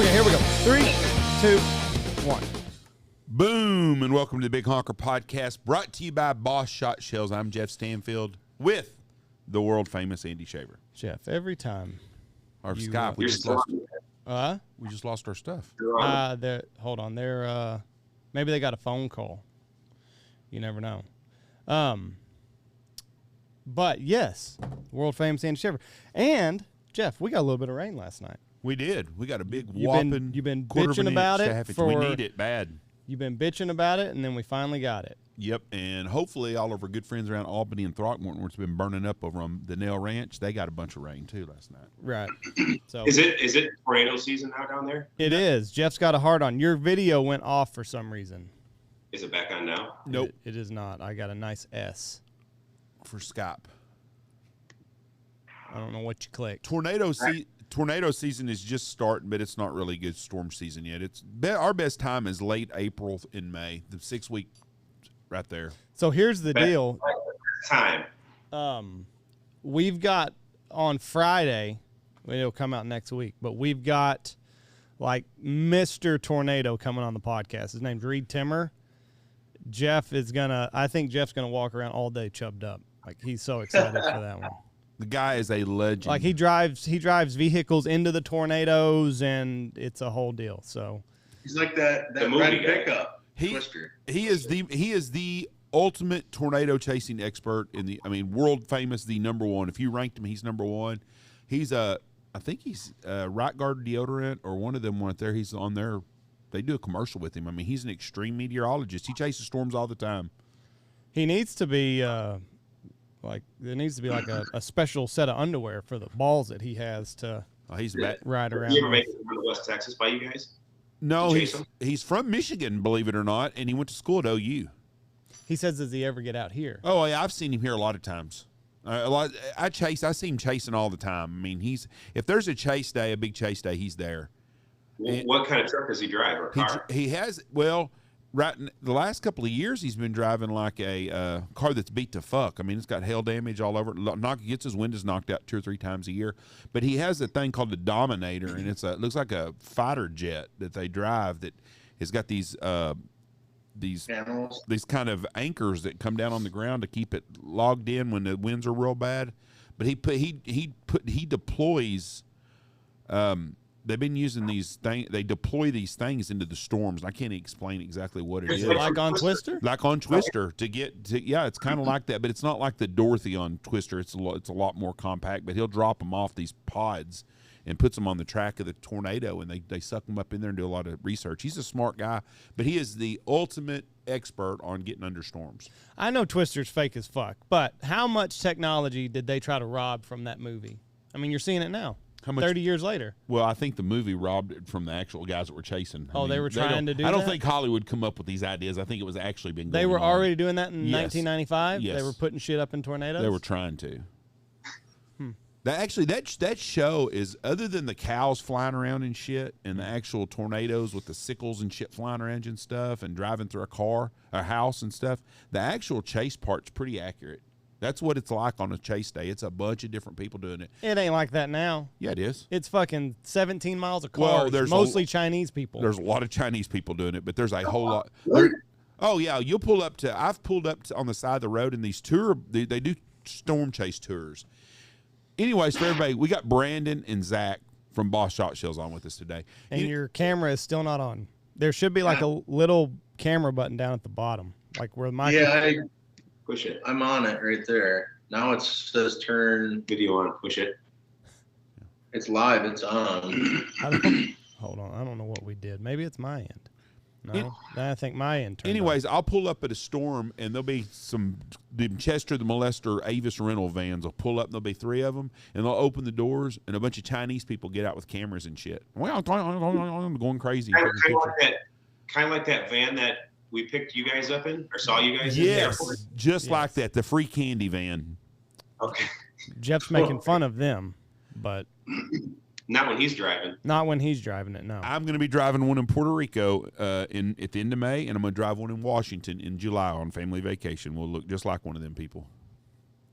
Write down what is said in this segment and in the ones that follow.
Okay, here we go. 3, 2, 1. Boom, and welcome to the Big Honker Podcast, brought to you by Boss Shotshells. I'm Jeff Stanfield with the world-famous Andy Shaver. Jeff, every time. Our Skype, we just lost our stuff. Hold on. They're maybe they got a phone call. You never know. But yes, world famous Andy Shaver. And Jeff, we got a little bit of rain last night. We did. We got a big whopping. You've been bitching about it. We need it bad. You've been bitching about it, and then we finally got it. Yep, and hopefully all of our good friends around Albany and Throckmorton, where it's been burning up over on the Nail Ranch, they got a bunch of rain too last night. Right. So is it tornado season now down there? It is. Jeff's got a hard on. Your video went off for some reason. Is it back on now? Nope. It is not. I got a nice S for Skype. I don't know what you clicked. Tornado season is just starting, but it's not really good storm season yet. Our best time is late April and May, the 6 week right there. So here's the deal. Time. We've got on Friday, it'll come out next week, but we've got like Mr. Tornado coming on the podcast. His name's Reed Timmer. I think Jeff's gonna walk around all day chubbed up. Like he's so excited for that one. The guy is a legend. Like he drives vehicles into the tornadoes, and it's a whole deal. So he's like that red pickup Twister. He is the ultimate tornado chasing expert world famous, the number one. If you ranked him, he's number one. He's I think he's Right Guard deodorant or one of them went there. He's on there. They do a commercial with him. I mean, he's an extreme meteorologist. He chases storms all the time. He needs to be. There needs to be like a special set of underwear for the balls that he has to ride around. Did you ever make it to West Texas by you guys? No, he's from Michigan, believe it or not, and he went to school at OU. He says, does he ever get out here? Oh, yeah, I've seen him here a lot of times. I see him chasing all the time. I mean, if there's a chase day, a big chase day, he's there. What kind of truck does he drive or car? He has, right in the last couple of years, he's been driving like a car that's beat to fuck. I mean, it's got hail damage all over it. Gets his windows knocked out 2 or 3 times a year. But he has a thing called the Dominator, and it looks like a fighter jet that they drive that has got these kind of anchors that come down on the ground to keep it logged in when the winds are real bad. But he deploys. They've been using these things. They deploy these things into the storms. I can't explain exactly what it is. Like on Twister? Like on Twister it's kind of like that, but it's not like the Dorothy on Twister. It's a lot more compact. But he'll drop them off these pods and puts them on the track of the tornado, and they suck them up in there and do a lot of research. He's a smart guy, but he is the ultimate expert on getting under storms. I know Twister's fake as fuck, but how much technology did they try to rob from that movie? I mean, you're seeing it now. How much? 30 years later. Well, I think the movie robbed it from the actual guys that were chasing. They were trying to do that? I don't think Hollywood come up with these ideas. I think it was actually been going on. They were already doing that in 1995? Yes. They were putting shit up in tornadoes? They were trying to. That show is, other than the cows flying around and shit and the actual tornadoes with the sickles and shit flying around and stuff and driving through a house and stuff, the actual chase part's pretty accurate. That's what it's like on a chase day. It's a bunch of different people doing it. It ain't like that now. Yeah, it is. It's fucking 17 miles of cars. There's mostly Chinese people. There's a lot of Chinese people doing it, but there's a whole lot. Oh, yeah, I've pulled up on the side of the road in these they do storm chase tours. Anyways, for everybody, we got Brandon and Zach from Boss Shotshells on with us today. And your camera is still not on. There should be like a little camera button down at the bottom, like where the mic. Yeah, push it. I'm on it right there. Now it says turn video on. Push it. It's live. It's on. Hold on. I don't know what we did. Maybe it's my end. No, I think my end turned Anyways, on. I'll pull up at a storm, and there'll be the Chester the Molester Avis rental vans will pull up, and there'll be 3 of them, and they'll open the doors, and a bunch of Chinese people get out with cameras and shit. I'm going crazy. Kind of like that van that we picked you guys up in, or saw you guys in the airport? Just like that, the free candy van. Okay. Jeff's making fun of them, but... Not when he's driving. Not when he's driving it, no. I'm going to be driving one in Puerto Rico at the end of May, and I'm going to drive one in Washington in July on family vacation. We'll look just like one of them people.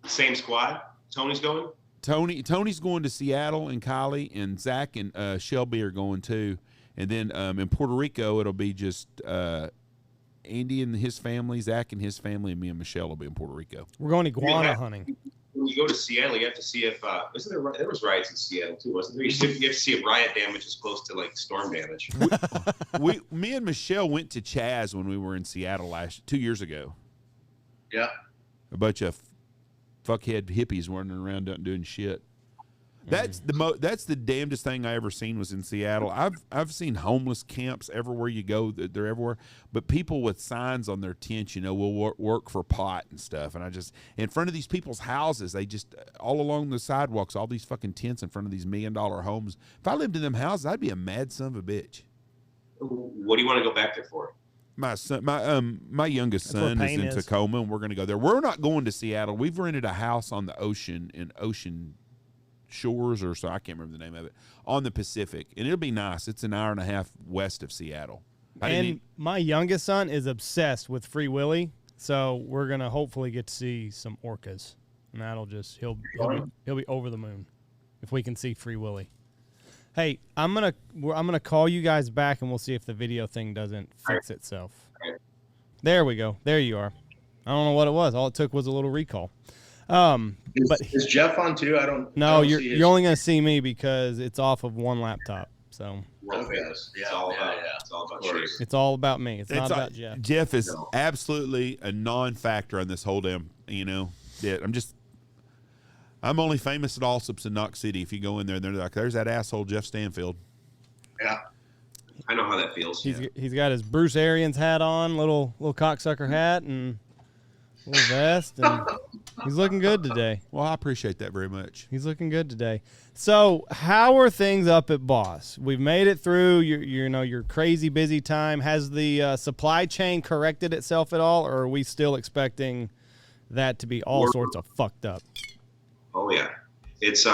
Same squad? Tony's going? Tony's going to Seattle, and Kylie and Zach and Shelby are going too. And then in Puerto Rico, it'll be just Andy and his family, Zach and his family, and me and Michelle will be in Puerto Rico. We're going iguana hunting. When you go to Seattle, you have to see if there was riots in Seattle too, wasn't there? You have to see if riot damage is close to like storm damage. Me and Michelle went to Chaz when we were in Seattle 2 years ago. Yeah. A bunch of fuckhead hippies running around doing shit. That's the damnedest thing I ever seen was in Seattle. I've seen homeless camps everywhere you go. They're everywhere. But people with signs on their tents, will work for pot and stuff. And I just, in front of these people's houses, they just, all along the sidewalks, all these fucking tents in front of these $1 million homes. If I lived in them houses, I'd be a mad son of a bitch. What do you want to go back there for? My son, my youngest son is in Tacoma, and we're going to go there. We're not going to Seattle. We've rented a house on the ocean in Ocean Shores, or so I can't remember the name of it, on the Pacific, and it'll be nice. It's an hour and a half west of Seattle. My youngest son is obsessed with Free Willy, so we're gonna hopefully get to see some orcas, and that'll just he'll be over the moon if we can see Free Willy. Hey, I'm gonna call you guys back, and we'll see if the video thing doesn't fix itself. There we go. There you are. I don't know what it was. All it took was a little recall. Is Jeff on too? No, you're only going to see me because it's off of one laptop. So it's all about Shaver. It's all about me. It's not about Jeff. Jeff is absolutely a non-factor on this whole damn. I'm only famous at Allsup's in Knox City. If you go in there, they're like, "There's that asshole Jeff Stanfield." Yeah, I know how that feels. He's got his Bruce Arians hat on, little cocksucker hat, and little vest, and he's looking good today. Well, I appreciate that very much. He's looking good today. So, how are things up at Boss? We've made it through your crazy busy time. Has the supply chain corrected itself at all, or are we still expecting that to be all sorts of fucked up? Oh yeah, it's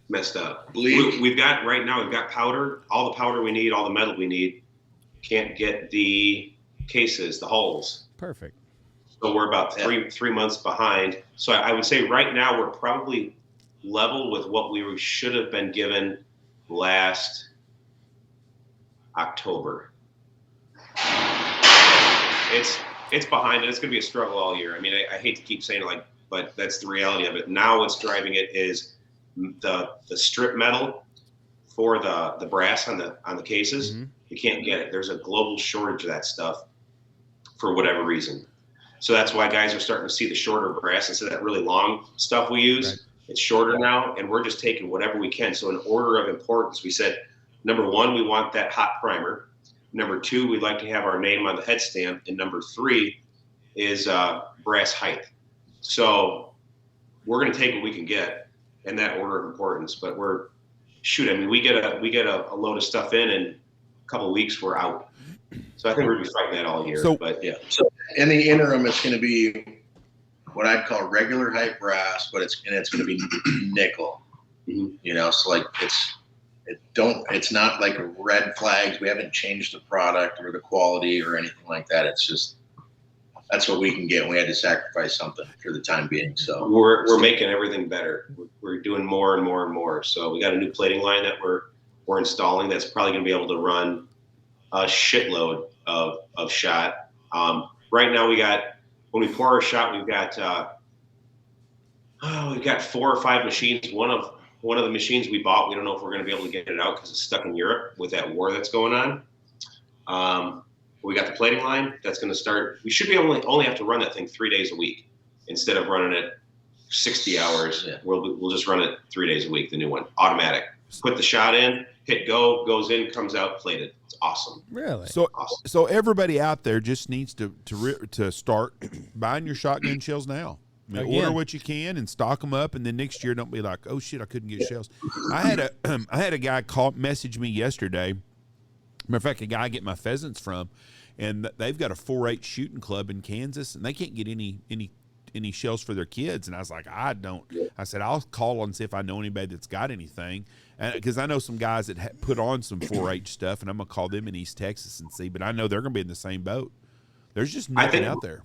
messed up. We've got powder, all the powder we need, all the metal we need. Can't get the cases, the hulls. Perfect. So we're about three months behind. So I would say right now we're probably level with what we should have been given last October. It's behind, and it's going to be a struggle all year. I mean, I hate to keep saying it but that's the reality of it. Now what's driving it is the strip metal for the brass on the cases. Mm-hmm. You can't get it. There's a global shortage of that stuff for whatever reason. So that's why guys are starting to see the shorter brass instead of that really long stuff we use. Right. It's shorter now, and we're just taking whatever we can. So in order of importance, we said, number one, we want that hot primer. Number two, we'd like to have our name on the head stamp. And number three is brass height. So we're going to take what we can get in that order of importance. But we get a load of stuff in a couple of weeks, we're out. So I think we're going to be fighting that all year. So in the interim, it's going to be what I'd call regular height brass, but it's going to be nickel. Mm-hmm. So like it's not like red flags. We haven't changed the product or the quality or anything like that. It's just that's what we can get. We had to sacrifice something for the time being. So we're making everything better. We're doing more and more and more. So we got a new plating line that we're installing that's probably going to be able to run a shitload of shot. Right now when we pour our shot, we've got 4 or 5 machines. One of the machines we bought, we don't know if we're going to be able to get it out because it's stuck in Europe with that war that's going on. We got the plating line that's going to start. We should be only have to run that thing 3 days a week instead of running it 60 hours. Yeah. We'll just run it 3 days a week. The new one, automatic. Put the shot in, hit go, goes in, comes out, plated. It's awesome. Really? So everybody out there just needs to start buying your shotgun shells now. I mean, order what you can and stock them up, and then next year don't be like, oh shit, I couldn't get shells. I had a guy message me yesterday. Matter of fact, a guy I get my pheasants from, and they've got a 4-H shooting club in Kansas, and they can't get any shells for their kids. And I was like, I don't. I said, I'll call and see if I know anybody that's got anything, because I know some guys that put on some 4-H stuff, and I'm gonna call them in East Texas and see. But I know they're gonna be in the same boat. There's just nothing out there.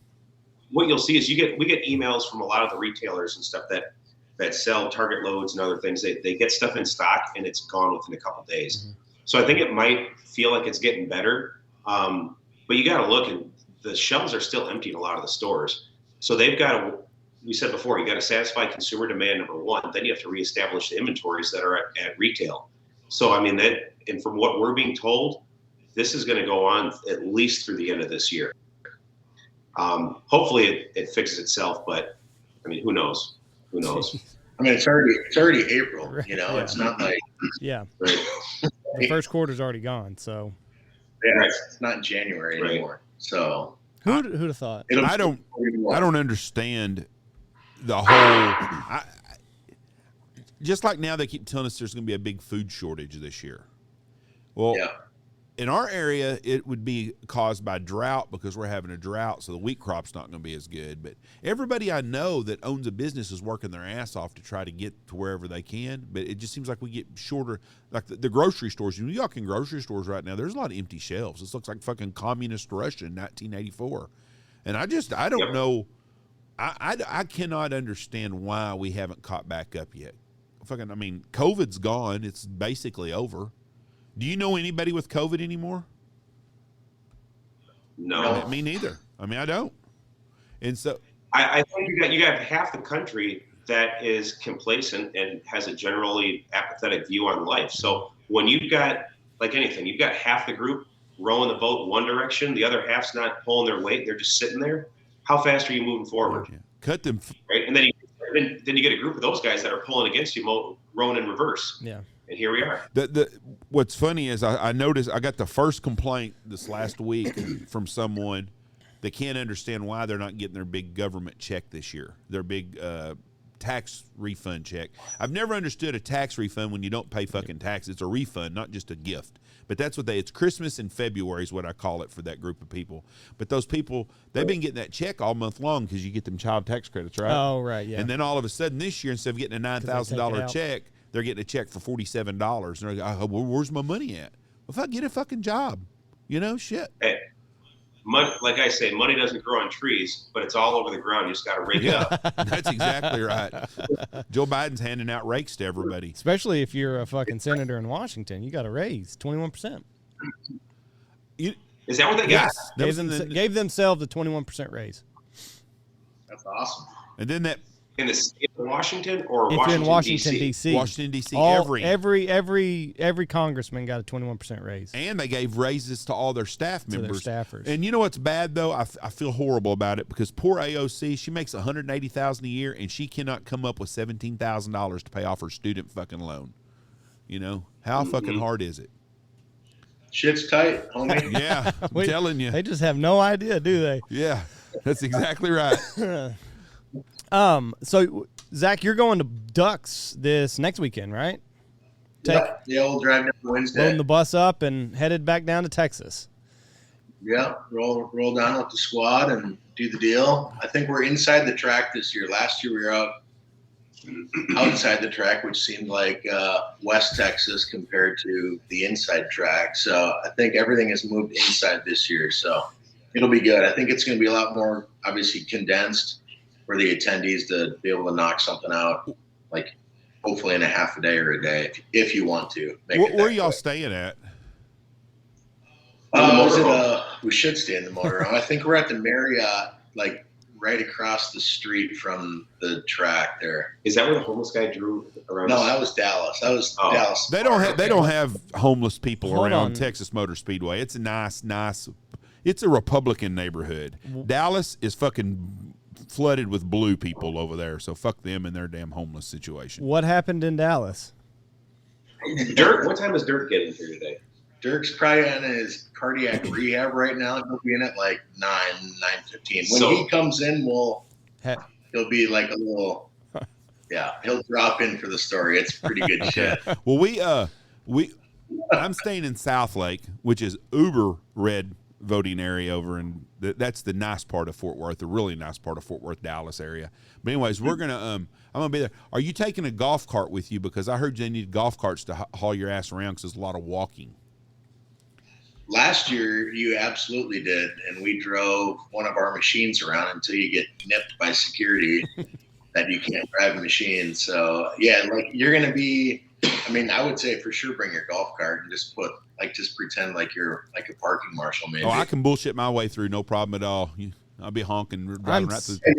What you'll see is we get emails from a lot of the retailers and stuff that sell target loads and other things. They get stuff in stock and it's gone within a couple of days. Mm-hmm. So I think it might feel like it's getting better. But you got to look, and the shelves are still empty in a lot of the stores. So they've got to, we said before, you got to satisfy consumer demand, number one. Then you have to reestablish the inventories that are at retail. So, I mean, and from what we're being told, this is going to go on at least through the end of this year. Hopefully it fixes itself, but I mean, who knows? Who knows? I mean, it's already April, you know, Yeah. It's not like, Yeah. Right. The first quarter's already gone, so yeah, it's not January anymore. So who'd have thought? I don't understand the whole. Just like now, they keep telling us there's going to be a big food shortage this year. Well, in our area, it would be caused by drought because we're having a drought, so the wheat crop's not going to be as good. But everybody I know that owns a business is working their ass off to try to get to wherever they can. But it just seems like we get shorter. Like the grocery stores, you walk in grocery stores right now, there's a lot of empty shelves. This looks like fucking communist Russia in 1984. And I don't know. I cannot understand why we haven't caught back up yet. Fucking, I mean, COVID's gone. It's basically over. Do you know anybody with COVID anymore? No. Me neither. I mean, I don't. And so I think you got half the country that is complacent and has a generally apathetic view on life. So when you've got, like anything, you've got half the group rowing the boat one direction, the other half's not pulling their weight, they're just sitting there. How fast are you moving forward? yeah. Cut them. Right? And then you get a group of those guys that are pulling against you, rowing in reverse. Yeah. And here we are. What's funny is I noticed I got the first complaint this last week from someone that can't understand why they're not getting their big government check this year, their big tax refund check. I've never understood a tax refund when you don't pay fucking tax. It's a refund, not just a gift. But that's what it's Christmas in February is what I call it for that group of people. But those people, they've been getting that check all month long because you get them child tax credits, right? Oh, right, yeah. And then all of a sudden this year, instead of getting a $9,000 check, they're getting a check for $47. And they're like, oh, where's my money at? Well, if I get a fucking job, you know, shit. Hey, money, like I say, money doesn't grow on trees, but it's all over the ground. You just got to rake it up. That's exactly right. Joe Biden's handing out rakes to everybody. Especially if you're a fucking senator in Washington, you got to raise 21%. Is that what they got? Yes. Gave themselves a 21% raise. That's awesome. And then that In the state of Washington or If you're in Washington, D.C. Washington, D.C. Every congressman got a 21% raise. And they gave raises to all their staff members. To their staffers. And you know what's bad, though? I feel horrible about it because poor AOC, she makes $180,000 a year, and she cannot come up with $17,000 to pay off her student fucking loan. You know? How fucking hard is it? Shit's tight, homie. Yeah, I'm telling you. They just have no idea, do they? Yeah, that's exactly right. So, Zach, you're going to Ducks this next weekend, right? Yeah, we'll drive down Wednesday. Loading the bus up and headed back down to Texas. Yeah, roll down with the squad and do the deal. I think we're inside the track this year. Last year we were outside the track, which seemed like West Texas compared to the inside track. So I think everything has moved inside this year. So it'll be good. I think it's going to be a lot more, obviously, condensed for the attendees to be able to knock something out, like hopefully in a half a day or a day, if you want to. Where are y'all staying at? We should stay in the motorhome. I think we're at the Marriott, like right across the street from the track there. Is that where the homeless guy drew around? No, that was Dallas. Dallas. They don't have homeless people Hold around on. Texas Motor Speedway. It's a nice. It's a Republican neighborhood. Dallas is fucking flooded with blue people over there, so fuck them and their damn homeless situation. What happened in Dallas? Dirk, what time is Dirk getting here today? Dirk's probably in his cardiac rehab right now. He'll be in at like 9:15. When So- he comes in, he'll be like a little, he'll drop in for the story. It's pretty good shit. Well, I'm staying in South Lake, which is uber red voting area over in that's the nice part of Fort Worth, the really nice part of Fort Worth, Dallas area. But anyways, we're gonna I'm gonna be there. Are you taking a golf cart with you? Because I heard they need golf carts to haul your ass around because there's a lot of walking. Last year, you absolutely did, and we drove one of our machines around until you get nipped by security that you can't drive a machine. So yeah, like you're gonna be I mean, I would say for sure bring your golf cart and just pretend like you're like a parking marshal, maybe. Oh, I can bullshit my way through, no problem at all. I'll be honking, driving right through. Hey,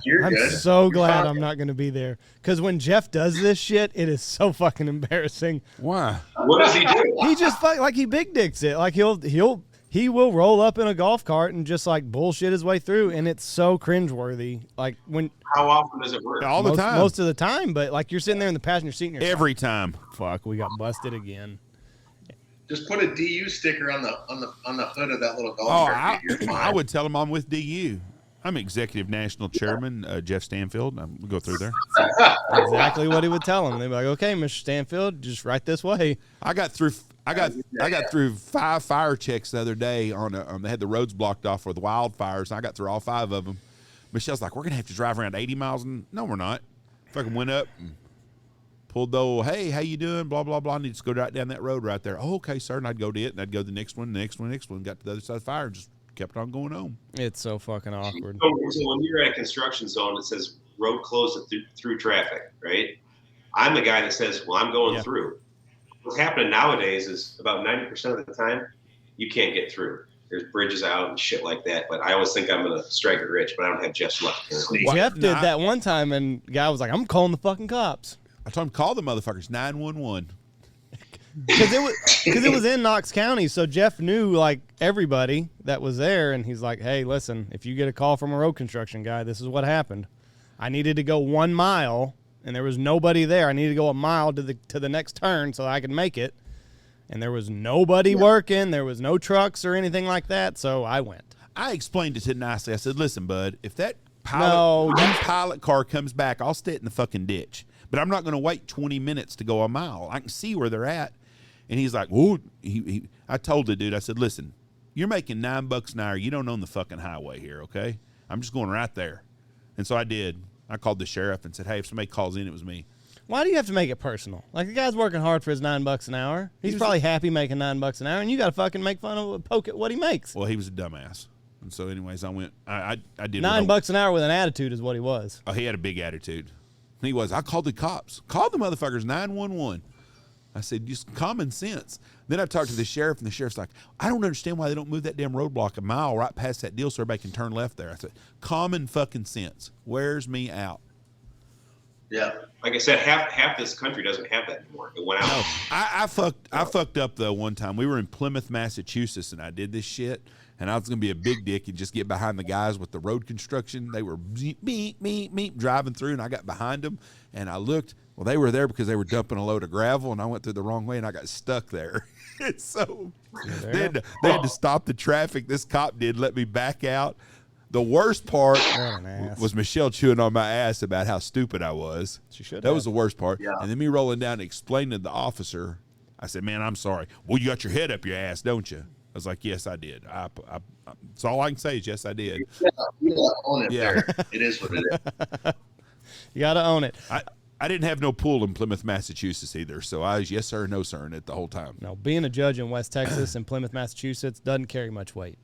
you're I'm good. so glad I'm not going to be there because when Jeff does this shit, it is so fucking embarrassing. Why? What does he do? He just like he big dicks it. Like he will roll up in a golf cart and just like bullshit his way through, and it's so cringeworthy. Like How often does it work? All the time. Most of the time, but like you're sitting there in the passenger seat and you're Every time. fuck, we got busted again. Just put a DU sticker on the hood of that little golf Oh, cart. You're fine. I would tell him I'm with DU. I'm executive national chairman, Jeff Stanfield. We'll go through there. Exactly what he would tell him. They'd be like, "Okay, Mr. Stanfield, just right this way." I got through 5 fire checks the other day on they had the roads blocked off for the wildfires. And I got through all 5 of them. Michelle's like, "We're gonna have to drive around 80 miles." No, we're not. Fucking went up and pulled the old, "Hey, how you doing? Blah blah blah. I need to go right down that road right there." "Oh, okay, sir." And I'd go to it, and I'd go to the next one, next one. Got to the other side of the fire, and just kept on going home. It's so fucking awkward. So when you're at a construction zone, it says road closed through traffic, right? I'm the guy that says, "Well, I'm going through." What's happening nowadays is about 90% of the time, you can't get through. There's bridges out and shit like that. But I always think I'm going to strike it rich, but I don't have Jeff's luck. Jeff did that one time, and the guy was like, "I'm calling the fucking cops." I told him, call the motherfuckers, 911. Because it was in Knox County, so Jeff knew like everybody that was there, and he's like, "Hey, listen, if you get a call from a road construction guy, this is what happened. I needed to go 1 mile, and there was nobody there. I needed to go a mile to the next turn so I could make it, and there was nobody working. There was no trucks or anything like that, so I went." I explained it to him nicely. I said, "Listen, bud, if that pilot car comes back, I'll stay in the fucking ditch. But I'm not going to wait 20 minutes to go a mile. I can see where they're at." And he's like, "Oh," I told the dude, I said, "Listen, you're making $9 an hour. You don't own the fucking highway here, okay? I'm just going right there." And so I did. I called the sheriff and said, "Hey, if somebody calls in, it was me." Why do you have to make it personal? Like, the guy's working hard for his $9 an hour. He's probably happy making $9 an hour, and you got to fucking make fun of, poke at what he makes. Well, he was a dumbass. And so anyways, I went, I did. $9 an hour with an attitude is what he was. Oh, he had a big attitude. He was. I called the cops. Called the motherfuckers, 911. I said, just common sense. Then I talked to the sheriff, and the sheriff's like, "I don't understand why they don't move that damn roadblock a mile right past that deal so everybody can turn left there." I said, common fucking sense. Wears me out. Yeah. Like I said, half this country doesn't have that anymore. It went out. No, I fucked up though one time. We were in Plymouth, Massachusetts, and I did this shit. And I was gonna be a big dick and just get behind the guys with the road construction. They were beep driving through, and I got behind them, and I looked. Well, they were there because they were dumping a load of gravel, and I went through the wrong way, and I got stuck there. And so they had to stop the traffic. This cop did let me back out. The worst part was Michelle chewing on my ass about how stupid I was. She should. That was the worst part. Yeah. And then me rolling down and explaining to the officer. I said, "Man, I'm sorry." "Well, you got your head up your ass, don't you?" I was like, "Yes, I did." That's all I can say is yes, I did. You gotta own it there. It is what it is. You got to own it. I didn't have no pool in Plymouth, Massachusetts either, so I was yes sir, no sir in it the whole time. No, being a judge in West Texas and Plymouth, Massachusetts doesn't carry much weight.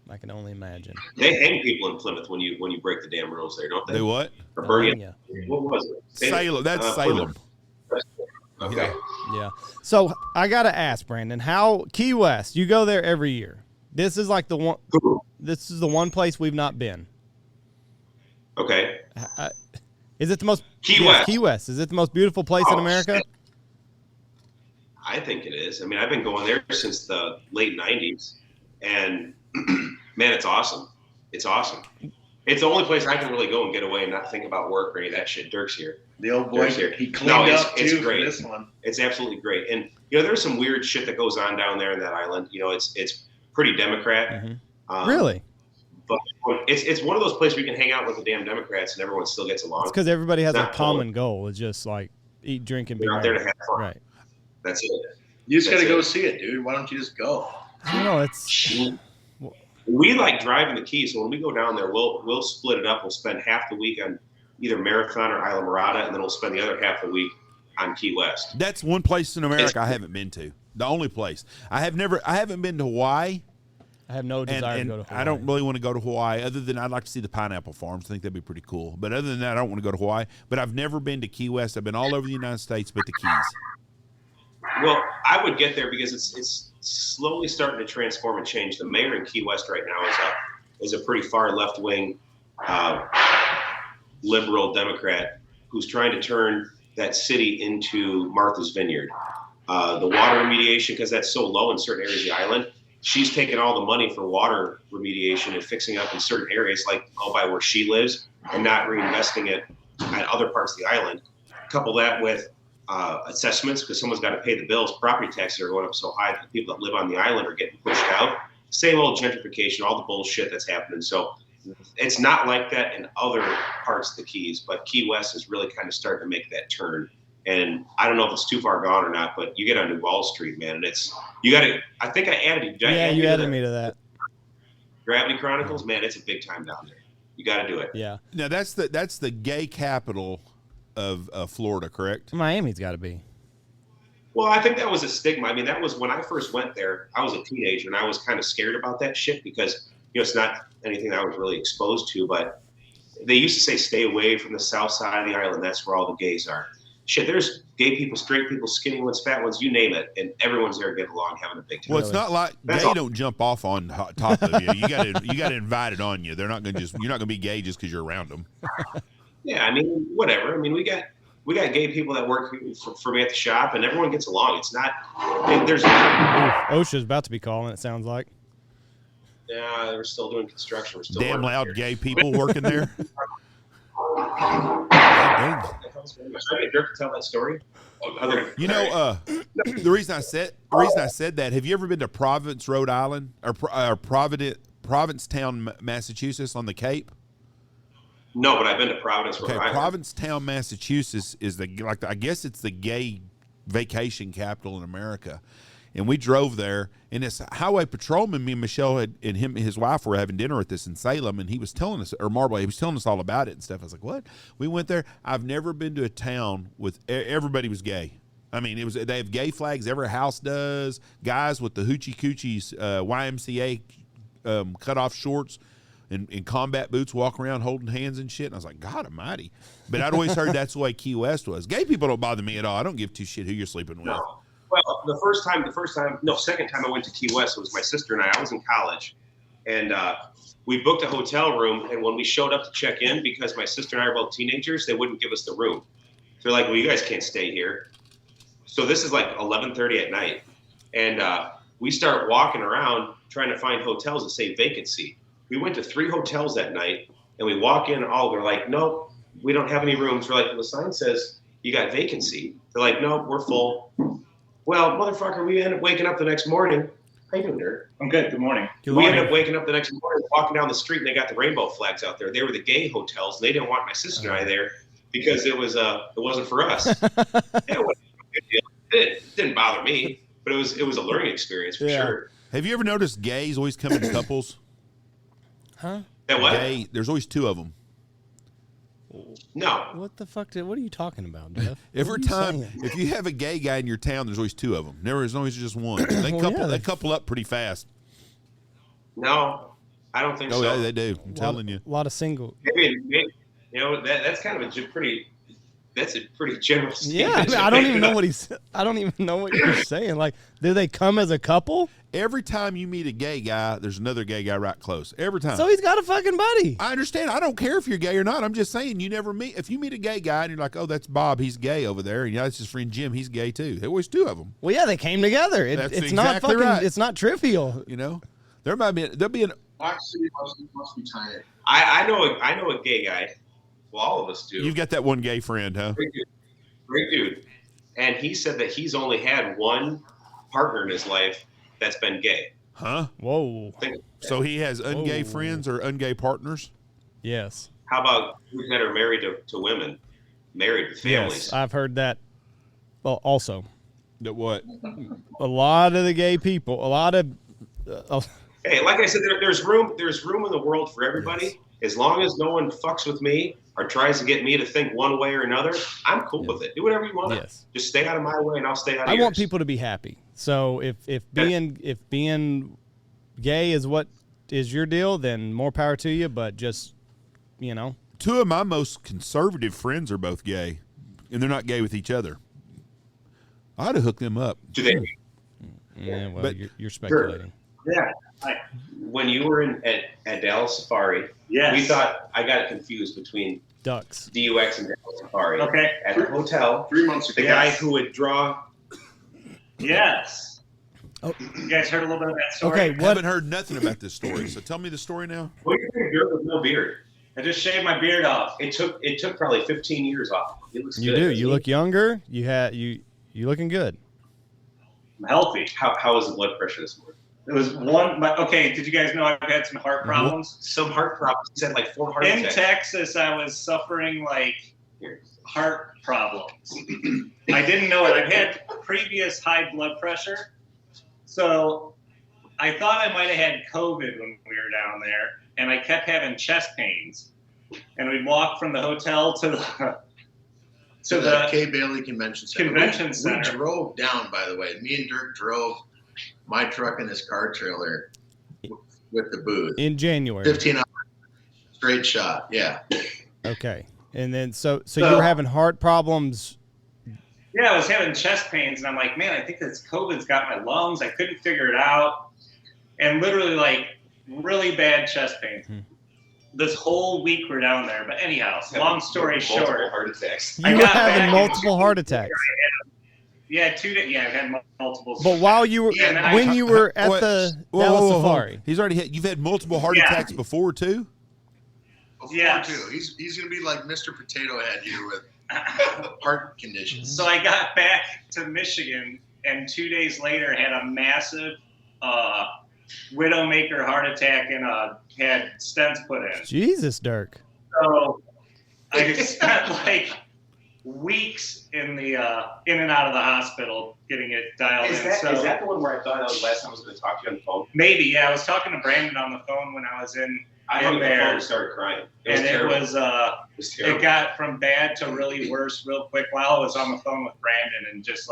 I can only imagine. They hang people in Plymouth when you break the damn rules there, don't they? They what? Or burn Yeah. What was it? Salem. That's Salem. Okay. Yeah. So I got to ask, Brandon, how Key West, you go there every year. This is like the one. This is the one place we've not been. Okay. Is it the most Key West? Key West. Is it the most beautiful place in America? I think it is. I mean, I've been going there since the late 90s, and man, it's awesome. It's awesome. It's the only place I can really go and get away and not think about work or any of that shit. Dirk's here. The old boy, Dirk's here. he cleaned up it's too great. for this one. It's absolutely great. And, you know, there's some weird shit that goes on down there in that island. You know, it's pretty Democrat. Mm-hmm. Really? But it's one of those places where you can hang out with the damn Democrats and everyone still gets along. It's because everybody has a not common goal. It's just like eat, drink, and be They're out there to merry. have fun. Right. That's it. You just got to That's go it. see it, dude. Why don't you just go? I don't know. It's We like driving the Keys, so when we go down there, we'll split it up. We'll spend half the week on either Marathon or Isla Morada, and then we'll spend the other half the week on Key West. That's one place in America I haven't been to. The only place. I haven't been to Hawaii. I have no desire to go to Hawaii. I don't really want to go to Hawaii, other than I'd like to see the pineapple farms. I think that'd be pretty cool. But other than that, I don't want to go to Hawaii. But I've never been to Key West. I've been all over the United States, but the Keys. Well, I would get there because it's slowly starting to transform and change. The mayor in Key West right now is a pretty far left wing liberal Democrat who's trying to turn that city into Martha's Vineyard. The water remediation, because that's so low in certain areas of the island, she's taken all the money for water remediation and fixing up in certain areas, like all by where she lives, and not reinvesting it at other parts of the island. Couple that with assessments, because someone's got to pay the bills. Property taxes are going up so high that the people that live on the island are getting pushed out. Same old gentrification, all the bullshit that's happening. So it's not like that in other parts of the Keys, but Key West is really kind of starting to make that turn. And I don't know if it's too far gone or not, but you get on New Wall Street, man, and you got to. I think I added you. You added me to that. Gravity Chronicles, man, it's a big time down there. You got to do it. Yeah. Now that's the gay capital of Florida, correct? Miami's got to be. Well, I think that was a stigma. I mean, that was when I first went there. I was a teenager, and I was kind of scared about that shit because it's not anything that I was really exposed to. But they used to say, "Stay away from the south side of the island. That's where all the gays are." Shit, there's gay people, straight people, skinny ones, fat ones, you name it, and everyone's there getting along, having a big time. Well, it's not like gay don't jump off on top of you. You got to invite it on you. They're not going to you're not going to be gay just because you're around them. Yeah, I mean, whatever. I mean, we got gay people that work for me at the shop, and everyone gets along. It's not. There's. OSHA's about to be calling. It sounds like. Yeah, we're still doing construction. We're still damn loud here. gay people working there. Should I get Dirk to tell that story? You know, the reason I said that. Have you ever been to Providence, Rhode Island, or Provincetown, Massachusetts, on the Cape? No, but I've been to Providence, Rhode Island. Provincetown, Massachusetts is I guess it's the gay vacation capital in America. And we drove there, and this highway patrolman, me and Michelle and his wife were having dinner with us in Salem, and he was telling us, or Marblehead, he was telling us all about it and stuff. I was like, what? We went there. I've never been to a town with everybody was gay. I mean, they have gay flags. Every house does. Guys with the hoochie coochies, YMCA cut-off shorts and combat boots walk around holding hands and shit. And I was like, God almighty. But I'd always heard that's the way Key West was. Gay people don't bother me at all. I don't give two shit who you're sleeping with. No. Well, second time I went to Key West, it was my sister and I was in college, and we booked a hotel room, and when we showed up to check in, because my sister and I are both teenagers, they wouldn't give us the room. They're like, well, you guys can't stay here. So this is like 11:30 at night, and we start walking around trying to find hotels that say vacancy. We went to 3 hotels that night, and we walk in, they're like, nope, we don't have any rooms. We're like, well, the sign says you got vacancy. They're like, nope, we're full. Well, motherfucker, we ended up waking up the next morning. How you doing, Dirk? I'm good. Good morning. We ended up waking up the next morning, walking down the street, and they got the rainbow flags out there. They were the gay hotels. They didn't want my sister and I there because it wasn't for us. It didn't bother me, but it was a learning experience for sure. Have you ever noticed gays always come in couples? Huh? That what? Gay, there's always 2 of them. No. What the fuck? What are you talking about, Jeff? Every time, if you have a gay guy in your town, there's always 2 of them. There's always just one. They couple up pretty fast. No, I don't think so. Oh, yeah, they do. I'm telling you. A lot of single. Maybe that's kind of a pretty general statement. Yeah, I mean, I don't even know what you're saying. Like, do they come as a couple? Every time you meet a gay guy, there's another gay guy right close. Every time. So he's got a fucking buddy. I understand. I don't care if you're gay or not. I'm just saying you never meet. If you meet a gay guy and you're like, oh, that's Bob, he's gay over there, and that's his friend Jim, he's gay too. There was 2 of them. Well, yeah, they came together. It's exactly not fucking. Right. It's not trivial. You know, there'll be an. Actually, must be tired. I know a gay guy. Well, all of us do. You've got that one gay friend, huh? Great dude. And he said that he's only had one partner in his life that's been gay. Huh? Whoa. So he has ungay friends or ungay partners? Yes. How about dudes that are married to women, married with families? Yes, I've heard that. Well, also. That what? A lot of the gay people, Hey, like I said, there's room in the world for everybody. Yes. As long as no one fucks with me or tries to get me to think one way or another, I'm cool with it. Do whatever you want. Yes. Just stay out of my way and I'll stay out of yours. I want people to be happy. So if being gay is what is your deal, then more power to you. But just, Two of my most conservative friends are both gay, and they're not gay with each other. I ought to hook them up. Do they? Yeah, well, But- you're speculating. Yeah. When you were at Dallas Safari, Yes. we thought I got it confused between Ducks. DUX and Dallas Safari. Okay. At the hotel, 3 months the ago. guy who would draw. Yes. Oh. You guys heard a little bit of that story? Okay, I what? haven't heard nothing about this story, so tell me the story now. What do you think, Dirk with no beard? I just shaved my beard off. It took probably 15 years off. It looks You good, do. doesn't You it? look younger. You looking good. I'm healthy. How was the blood pressure this morning? It was okay, did you guys know I've had some heart problems? Some heart problems. He said like 4 heart In attacks. Texas, I was suffering heart problems. I didn't know it. I've had previous high blood pressure. So I thought I might have had COVID when we were down there, and I kept having chest pains. And we'd walk from the hotel to the Kay Bailey Convention Center. Convention Center. We drove down, by the way. Me and Dirk drove my truck and his car trailer with the booze. In January. 15 hours straight shot. Yeah. Okay. And then so you were having heart problems. Yeah, I was having chest pains, and I'm like, man, I think this COVID's got my lungs. I couldn't figure it out. And literally, really bad chest pains. This whole week we're down there. But anyhow, long story Multiple short. heart attacks. I You were got having back multiple heart attacks. Yeah, 2 days. Yeah, I've had multiple. But while you were, Yeah, and then when you were at Wait, the whoa, Dallas whoa, whoa, whoa. Safari, He's already had. You've had multiple heart Yeah. attacks before too. Before, Yes. too. He's going to be like Mr. Potato Head here with heart conditions. So I got back to Michigan, and 2 days later had a massive widowmaker heart attack and had stents put in. Jesus, Dirk. So I spent weeks in the in and out of the hospital getting it dialed Is in. that, So is that the one where I thought that was the last time I was going to talk to you on the phone? maybe, yeah. I was talking to Brandon on the phone when I was in I hung up the phone there, and started crying. It was and terrible. it was It was terrible. it got from bad to really worse real quick while I was on the phone with Brandon, and just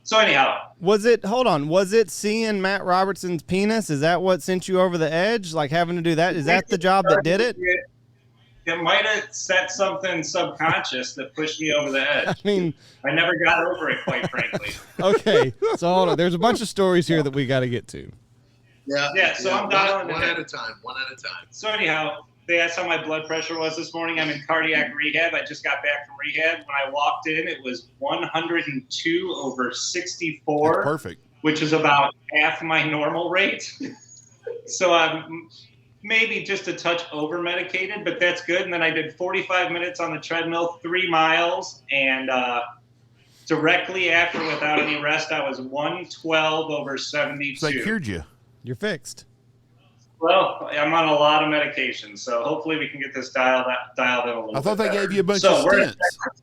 so anyhow. Was it seeing Matt Robertson's penis? Is that what sent you over the edge? Like having to do that? Is that the job that did it? It might have set something subconscious that pushed me over the I edge. mean, I never got over it, quite frankly. okay. So hold on. There's a bunch of stories here that we got to get to. Yeah, so I'm dialing it one in. at a time. One at a time. So anyhow, they asked how my blood pressure was this morning. I'm in cardiac rehab. I just got back from rehab. When I walked in, it was 102 over 64, That's perfect. which is about half my normal rate. So I'm maybe just a touch over medicated, but that's good. And then I did 45 minutes on the treadmill, 3 miles, and directly after, without any rest, I was 112 over 72. So they cured you. You're fixed. Well, I'm on a lot of medication, so hopefully we can get this dialed in a little bit. I thought they better. gave you a bunch So of we're in stents.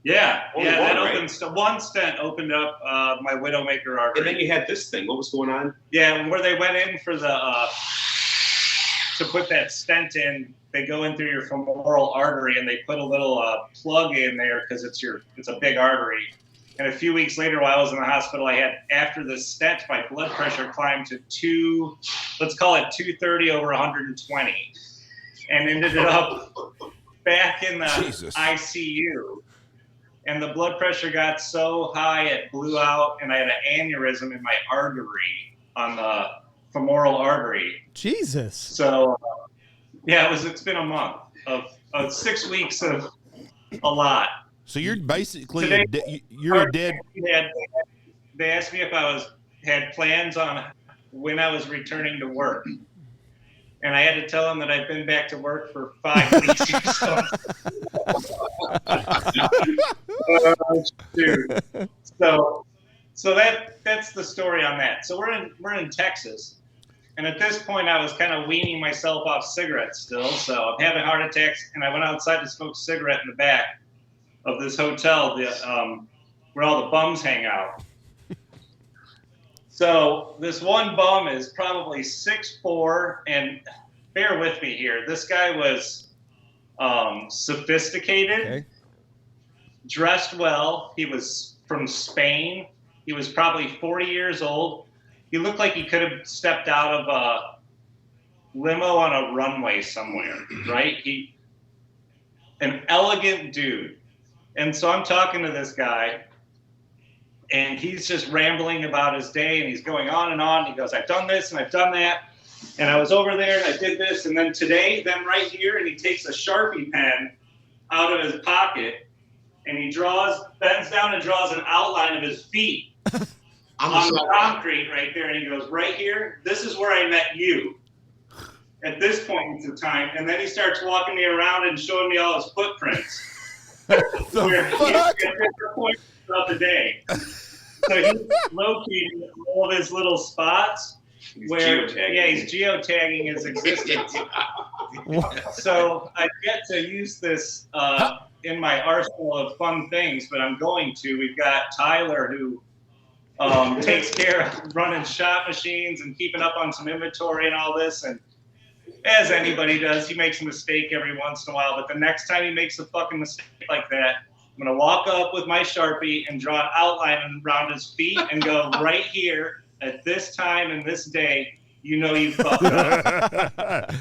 Yeah, Only yeah, one, that right? opened one stent opened up my widowmaker artery. And then you had this thing. What was going on? Yeah, where they went in for the to put that stent in, they go in through your femoral artery and they put a little plug in there because it's a big artery. And a few weeks later, while I was in the hospital, after the stent, my blood pressure climbed to let's call it 230 over 120, and ended up back in the Jesus. ICU. And the blood pressure got so high it blew out, and I had an aneurysm in my artery on the femoral artery. Jesus. So, yeah, it's been a month of 6 weeks of a lot. So you're basically Today- you're a dead. They asked me if I had plans on when I was returning to work. And I had to tell them that I've been back to work for 5 weeks or so. Dude. So that's the story on that. So we're in Texas, and at this point I was kind of weaning myself off cigarettes still. So I'm having heart attacks, and I went outside to smoke a cigarette in the back of this hotel, where all the bums hang out. So this one bum is probably 6'4", and bear with me here. This guy was sophisticated, Okay. dressed well. He was from Spain. He was probably 40 years old, he looked like he could have stepped out of a limo on a runway somewhere, right? An elegant dude. And so I'm talking to this guy, and he's just rambling about his day, and he's going on and on. He goes, I've done this and I've done that, and I was over there and I did this, and then today, then right here, and he takes a Sharpie pen out of his pocket, and he bends down and draws an outline of his feet on the concrete right there, and he goes, right here, this is where I met you at this point in time. And then he starts walking me around and showing me all his footprints. At different points throughout the day. So he's locating all of his little spots he's geotagging his existence. So I get to use this in my arsenal of fun things, but I'm going to. We've got Tyler who takes care of running shop machines and keeping up on some inventory and all this. And as anybody does, he makes a mistake every once in a while. But the next time he makes a fucking mistake like that, I'm going to walk up with my Sharpie and draw an outline around his feet and go, right here, at this time and this day, you know you fucked up.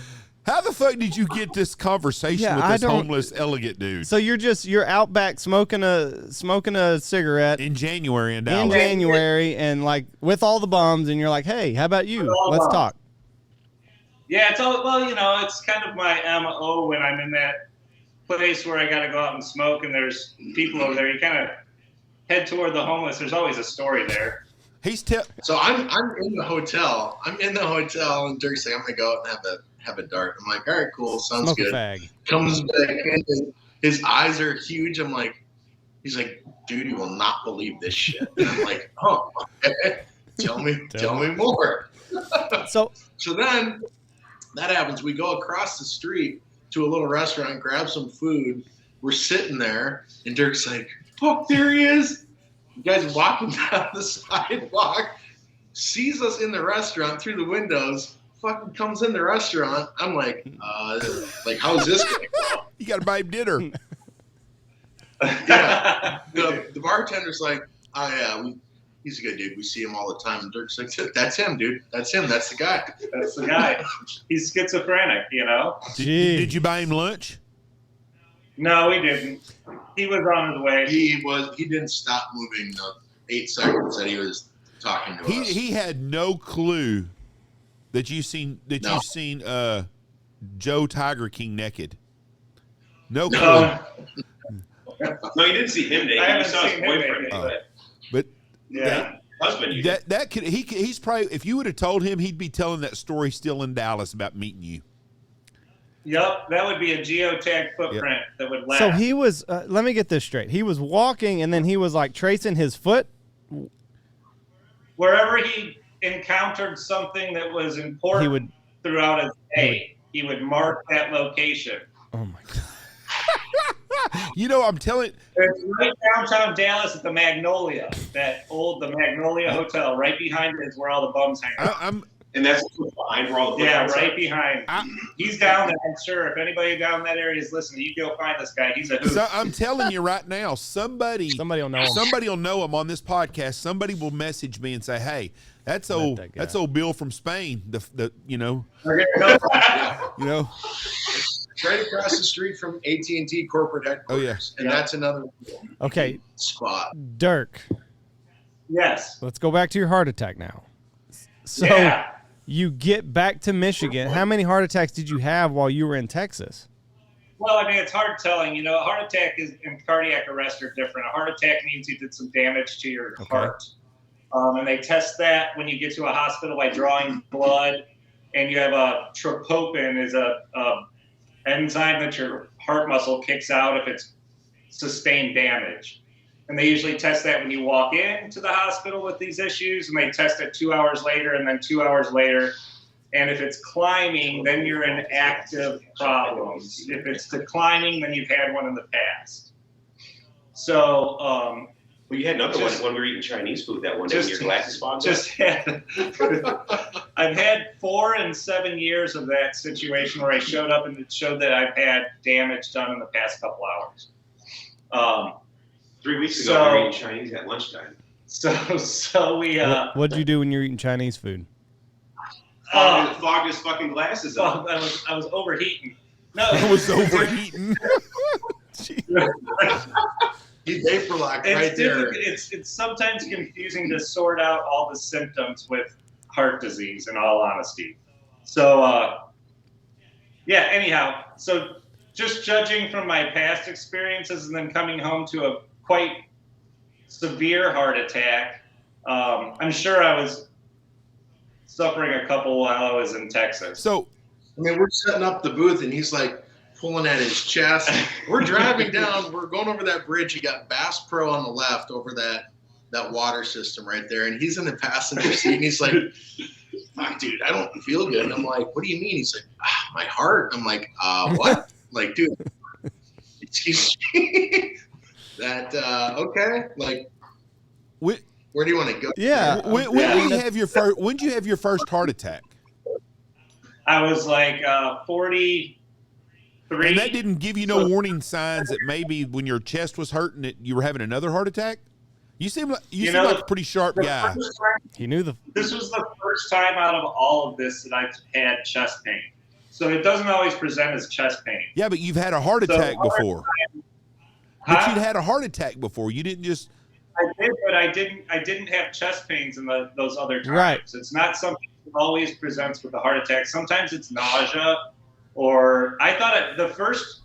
How the fuck did you get this conversation with this homeless elegant dude? So you're out back smoking a cigarette in January in Dallas. In January, and like with all the bums, and you're like, hey, how about you? Let's talk. Yeah, it's kind of my MO when I'm in that place where I got to go out and smoke, and there's people over there. You kind of head toward the homeless. There's always a story there. So I'm in the hotel. And Dirk's like, I'm gonna go out and have a dart. I'm like, all right, cool, sounds Smoke good. A fag. Comes back in, his eyes are huge. I'm like, he's like, dude, you will not believe this shit. And I'm like, oh, okay. Tell me more. So then that happens. We go across the street to a little restaurant, grab some food. We're sitting there, and Dirk's like, fuck, there he is. You guys walking down the sidewalk, sees us in the restaurant through the windows, fucking comes in the restaurant. I'm like, how's this going to go? You got to buy him dinner. Yeah. The bartender's like, oh, yeah, he's a good dude. We see him all the time. And Dirk's like, that's him, dude. That's him. That's the guy. That's the guy. He's schizophrenic, you know? Did you buy him lunch? No, we didn't. He was on his way. He didn't stop moving the 8 seconds that he was talking to us. He had no clue that you've seen Joe Tiger King naked. No clue. No, you didn't see him naked. I You saw his boyfriend. But yeah, husband. He's probably, if you would have told him, he'd be telling that story still in Dallas about meeting you. Yep, that would be a geotag footprint that would last. So he was, let me get this straight. He was walking, and then he was like tracing his foot? Wherever he encountered something that was important throughout his day, he would mark that location. Oh, my God. I'm telling it's right downtown Dallas at the Magnolia, the Magnolia Hotel. Right behind it is where all the bums hang out. And that's behind where all the right behind. He's down there. I'm sure if anybody down that area is listening, you go find this guy. He's a hoot. So I'm telling you right now, somebody will know him. Somebody will know him on this podcast. Somebody will message me and say, "Hey, that's old Bill from Spain." Right across the street from AT&T corporate headquarters. And that's another spot. Dirk. Yes. Let's go back to your heart attack now. So you get back to Michigan. How many heart attacks did you have while you were in Texas? Well, I mean, it's hard telling. A heart attack and cardiac arrest are different. A heart attack means you did some damage to your heart. And they test that when you get to a hospital by drawing blood. And you have a tropopin is a enzyme that your heart muscle kicks out if it's sustained damage. And they usually test that when you walk into the hospital with these issues, and they test it 2 hours later and then 2 hours later. And if it's climbing, then you're in active problems. If it's declining, then you've had one in the past. So, well, you had another one when we were eating Chinese food that one day when your glasses fogged up. I've had 4 and 7 years of that situation where I showed up and it showed that I've had damage done in the past couple hours. 3 weeks ago, we were eating Chinese at lunchtime. So we What'd you do when you're eating Chinese food? Fogged his fucking glasses up. I was overheating. No, I was overheating. He vapor locked right there. It's sometimes confusing to sort out all the symptoms with heart disease, in all honesty. So, yeah, anyhow, so just judging from my past experiences and then coming home to a quite severe heart attack, I'm sure I was suffering a couple while I was in Texas. So, I mean, we're setting up the booth, and he's like pulling at his chest. We're driving down. We're going over that bridge. You got Bass Pro on the left over that water system right there, and he's in the passenger seat, and he's like, "Fuck, dude, I don't feel good." And I'm like, "What do you mean?" He's like, "My heart." I'm like, "What?" Like, dude, excuse me. Okay, like, where do you want to go? Yeah. When did you have your first heart attack? I was like 43. And that didn't give you no warning signs that maybe when your chest was hurting that you were having another heart attack? You seem like a pretty sharp guy. He knew This was the first time out of all of this that I've had chest pain. So it doesn't always present as chest pain. Yeah, but you've had a heart attack before. But you'd had a heart attack before. You didn't just. I did, but I didn't have chest pains in those other times. Right. It's not something that always presents with a heart attack. Sometimes it's nausea, or I thought the first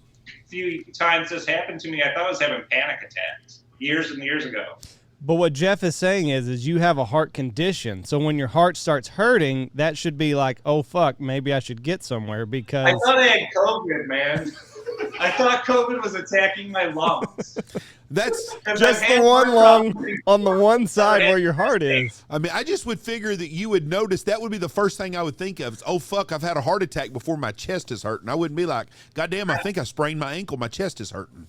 few times this happened to me, I thought I was having panic attacks years and years ago. But what Jeff is saying is you have a heart condition. So when your heart starts hurting, that should be like, oh, fuck, maybe I should get somewhere because. I thought I had COVID, man. I thought COVID was attacking my lungs. That's just the one lung on the one side where your heart is. I mean, I just would figure that you would notice that would be the first thing I would think of is, oh, fuck, I've had a heart attack before my chest is hurting. I wouldn't be like, goddamn, I think I sprained my ankle. My chest is hurting.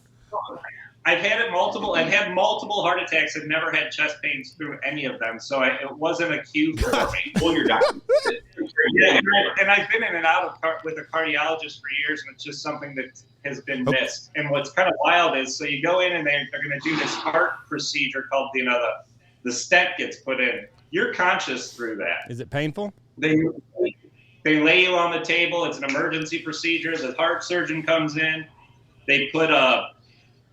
I've had multiple heart attacks. I've never had chest pains through any of them, so it wasn't a cue for me. Well, you're doctor. Yeah, and I've been in and out of with a cardiologist for years, and it's just something that has been missed. And what's kind of wild is, so you go in and they're going to do this heart procedure called, the stent gets put in. You're conscious through that. Is it painful? They lay you on the table. It's an emergency procedure. The heart surgeon comes in. They put a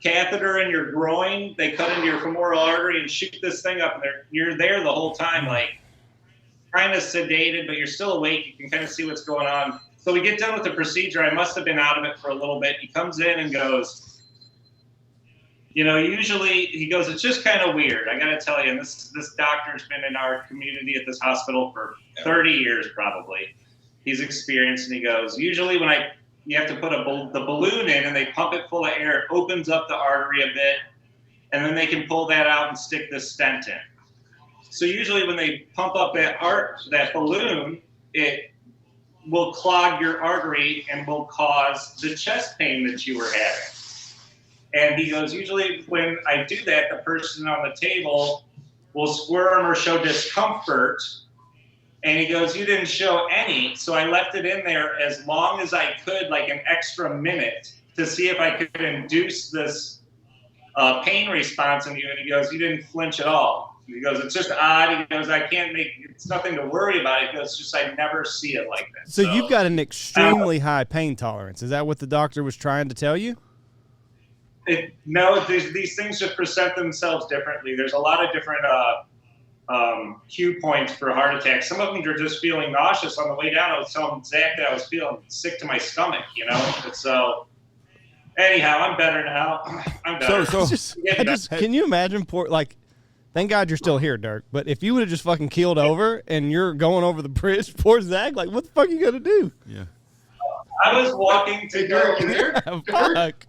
catheter in your groin. They cut into your femoral artery and shoot this thing up. And you're there the whole time, like kind of sedated, but you're still awake. You can kind of see what's going on. So we get done with the procedure. I must have been out of it for a little bit. He comes in and goes, usually he goes, it's just kind of weird. I got to tell you, and this doctor's been in our community at this hospital for 30 years probably. He's experienced, and he goes, usually when you have to put the balloon in and they pump it full of air, it opens up the artery a bit, and then they can pull that out and stick the stent in. So usually when they pump up that balloon, it will clog your artery and will cause the chest pain that you were having. And he goes, usually when I do that, the person on the table will squirm or show discomfort. And he goes, you didn't show any, so I left it in there as long as I could, like an extra minute, to see if I could induce this pain response in you. And he goes, you didn't flinch at all. He goes, it's just odd. He goes, it's nothing to worry about. He goes, just I never see it like that. So you've got an extremely high pain tolerance. Is that what the doctor was trying to tell you? No, these things just present themselves differently. There's a lot of different cue points for heart attacks. Some of them are just feeling nauseous on the way down. I was telling Zach that I was feeling sick to my stomach, And so anyhow, I'm better now. I'm better. Can you imagine thank God you're still here, Dirk. But if you would have just fucking keeled over and you're going over the bridge, poor Zach, like, what the fuck are you going to do? Yeah. I was walking to go. Fuck.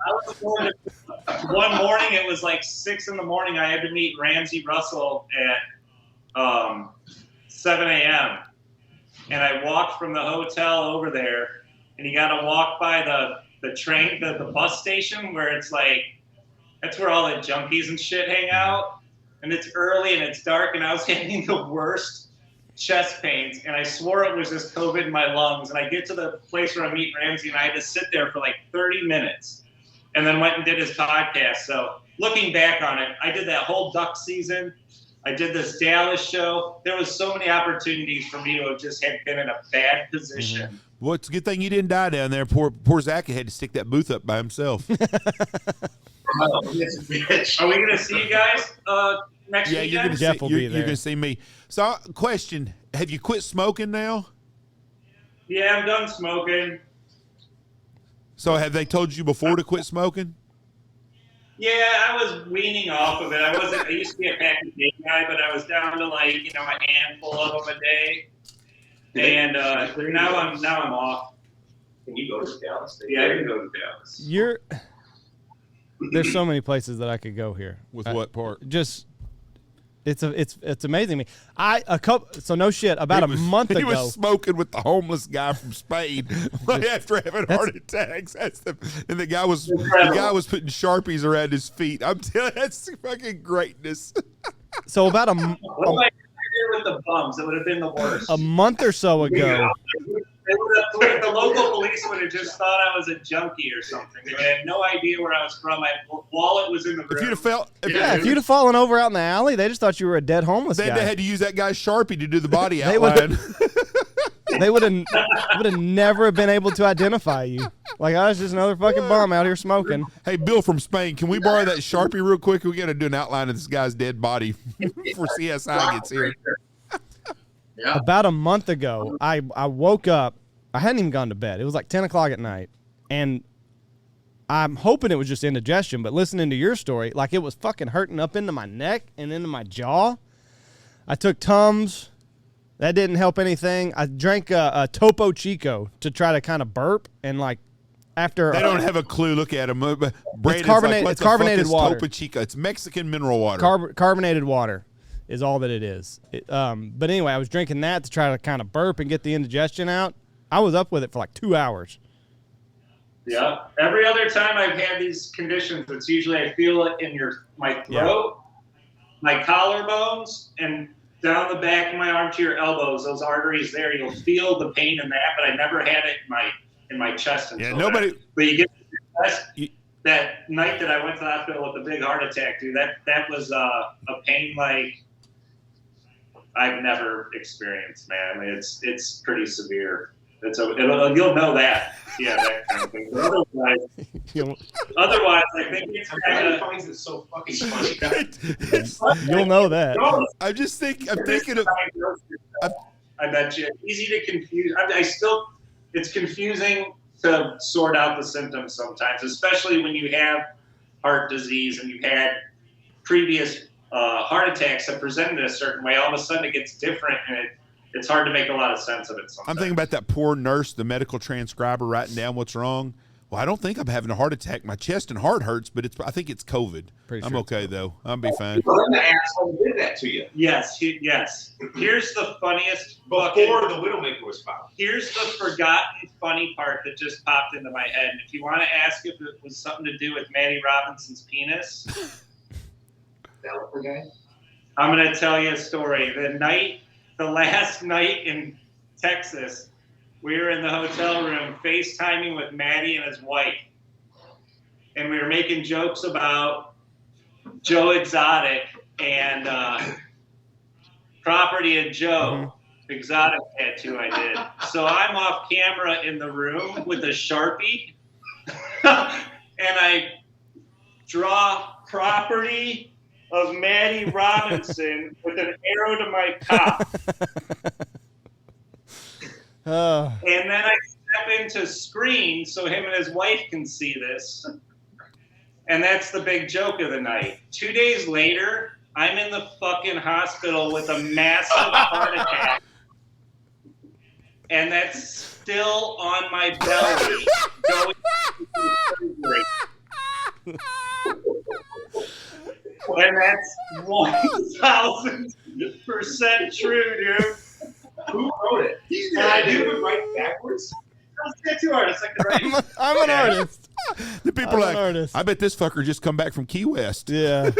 One morning, it was like 6 a.m. I had to meet Ramsey Russell at 7 a.m. And I walked from the hotel over there, and you got to walk by the train, the bus station where it's like, that's where all the junkies and shit hang out. And it's early and it's dark, and I was having the worst chest pains, and I swore it was just COVID in my lungs. And I get to the place where I meet Ramsey, and I had to sit there for like 30 minutes and then went and did his podcast. So looking back on it, I did that whole duck season. I did this Dallas show. There was so many opportunities for me to have just had been in a bad position. Mm-hmm. Well, it's a good thing you didn't die down there. Poor Zachy had to stick that booth up by himself. Are we going to see you guys next weekend? You're going to Jeff will be there. You're going to see me. So, question: have you quit smoking now? Yeah, I'm done smoking. So, have they told you before to quit smoking? Yeah, I was weaning off of it. I used to be a pack a day guy, but I was down to like, a handful of them a day. And now I'm off. Can you go to Dallas? Yeah, I can go to Dallas. There's so many places that I could go here. With what part? Just it's amazing to me. So no shit. About a month ago, he was smoking with the homeless guy from Spain after having heart attacks. And the guy was putting Sharpies around his feet. I'm telling you, that's fucking greatness. So about What if I did with the bums? It would have been the worst. a month or so ago. The local police would have just thought I was a junkie or something. They had no idea where I was from. My wallet was in the room. If you'd have fallen over out in the alley, they just thought you were a dead homeless guy. They had to use that guy's Sharpie to do the body outline. They would have never been able to identify you. Like, I was just another fucking bum out here smoking. Hey, Bill from Spain, can we borrow that Sharpie real quick? We got to do an outline of this guy's dead body before CSI gets here. Yeah. About a month ago, I woke up. I hadn't even gone to bed. It was like 10 o'clock at night. And I'm hoping it was just indigestion, but listening to your story, like it was fucking hurting up into my neck and into my jaw. I took Tums. That didn't help anything. I drank a Topo Chico to try to kind of burp. And like after... They don't have a clue. Look at them. It's carbonated water. Topo Chico? It's Mexican mineral water. Carbonated water is all that it is. But anyway, I was drinking that to try to kind of burp and get the indigestion out. I was up with it for like 2 hours. Yeah. Every other time I've had these conditions, it's usually I feel it in my throat, my collarbones, and down the back of my arm to your elbows. Those arteries there, you'll feel the pain in that. But I never had it in my chest. But you get that night that I went to the hospital with a big heart attack, dude. That was a pain like I've never experienced, man. I mean, it's pretty severe. You'll know that. Yeah, that kind of thing. Otherwise, I think it's kind of finds it so fucking funny. You'll know that. I'm thinking of. I bet you. Easy to confuse. It's confusing to sort out the symptoms sometimes, especially when you have heart disease and you've had previous heart attacks that presented a certain way. All of a sudden, it gets different, and it's hard to make a lot of sense of it sometimes. I'm thinking about that poor nurse, the medical transcriber, writing down what's wrong. Well, I don't think I'm having a heart attack. My chest and heart hurts, but I think it's COVID. I'm okay, though. I'll be fine. Well, then the asshole did that to you. Yes. Here's the funniest. Before the Widowmaker was found. Here's the forgotten funny part that just popped into my head. And if you want to ask if it was something to do with Maddie Robinson's penis. Developer guy? I'm going to tell you a story. The last night in Texas, we were in the hotel room FaceTiming with Maddie and his wife. And we were making jokes about Joe Exotic and Property of Joe, exotic tattoo I did. So I'm off camera in the room with a Sharpie. And I draw Property of Maddie Robinson with an arrow to my cock. And then I step into screen so him and his wife can see this. And that's the big joke of the night. 2 days later, I'm in the fucking hospital with a massive heart attack. And that's still on my belly. Going to surgery. And that's 1,000% true, dude. Who wrote it? Did I do it right backwards? I'm a tattoo artist. I'm an artist. The people are like, I bet this fucker just come back from Key West. Yeah.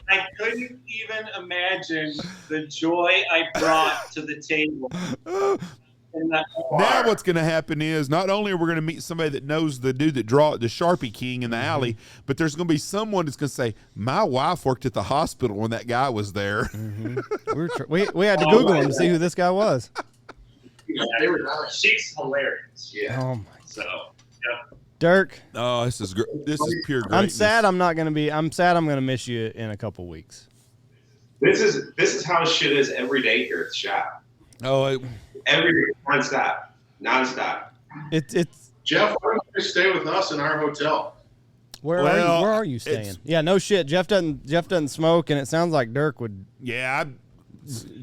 I couldn't even imagine the joy I brought to the table. Now what's going to happen is not only are we going to meet somebody that knows the dude that draw the Sharpie King in the alley, but there's going to be someone that's going to say, my wife worked at the hospital when that guy was there. We had to Google him to see who this guy was. She's hilarious. Yeah. Oh my. So, yeah. Dirk. Oh, this is pure greatness. I'm sad I'm going to miss you in a couple weeks. This is how shit is every day here at the shop. Oh, every day, nonstop. It's Jeff, why don't you stay with us in our hotel? Where are you staying? Yeah, no shit. Jeff doesn't smoke, and it sounds like Dirk would. Yeah,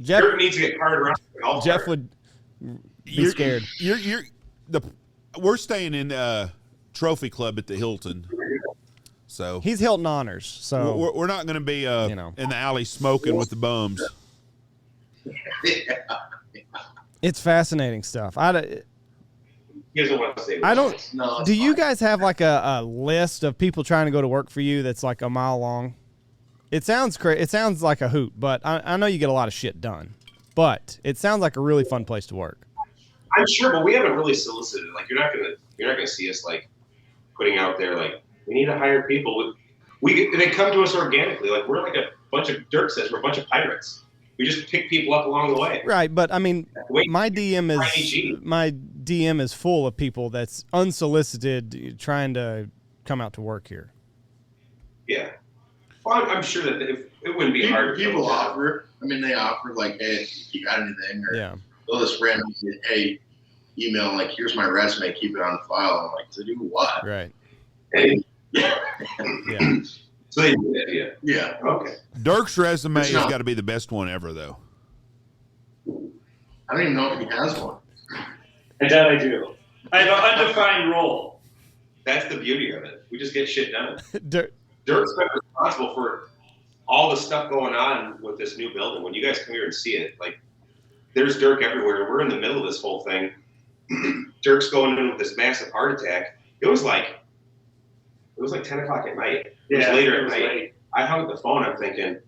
Dirk needs to get carted around. Jeff would be scared. We're staying in Trophy Club at the Hilton. So he's Hilton Honors. So we're not going to be in the alley smoking with the bums. It's fascinating stuff. He doesn't want to stay with I don't. us. No, Do you guys have like a list of people trying to go to work for you that's like a mile long? It sounds It sounds like a hoot, but I know you get a lot of shit done. But it sounds like a really fun place to work. I'm sure, but we haven't really solicited. Like you're not gonna see us like putting out there like we need to hire people. They come to us organically. Like we're like a bunch of Dirk says we're a bunch of pirates. We just pick people up along the way. Right, but I mean, my DM is full of people that's unsolicited trying to come out to work here. Yeah. Well, I'm sure that it wouldn't be hard. People offer. I mean, they offer like, hey, if you got anything, or they'll just randomly, hey, email like, here's my resume, keep it on file. I'm like, to do what? Right. Hey. Yeah. So they do that, yeah. Yeah. Okay. Dirk's resume has got to be the best one ever, though. I don't even know if he has one. And that I do. I have an undefined role. That's the beauty of it. We just get shit done. Dirk. Dirk's been responsible for all the stuff going on with this new building. When you guys come here and see it, like, there's Dirk everywhere. We're in the middle of this whole thing. Dirk's going in with this massive heart attack. It was like 10 o'clock at night. It was later at night. Late. I hung up the phone. I'm thinking,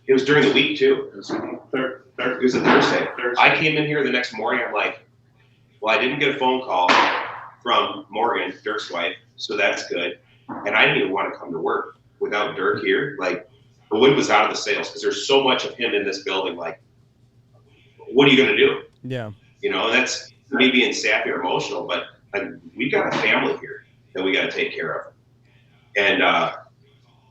it was during the week too. It was a Thursday. I came in here the next morning. I'm like, well, I didn't get a phone call from Morgan, Dirk's wife, so that's good. And I didn't even want to come to work without Dirk here. Like, the wind was out of the sails because there's so much of him in this building. Like, what are you going to do? Yeah. You know, that's me being sappy or emotional, but like, we got a family here that we got to take care of. And,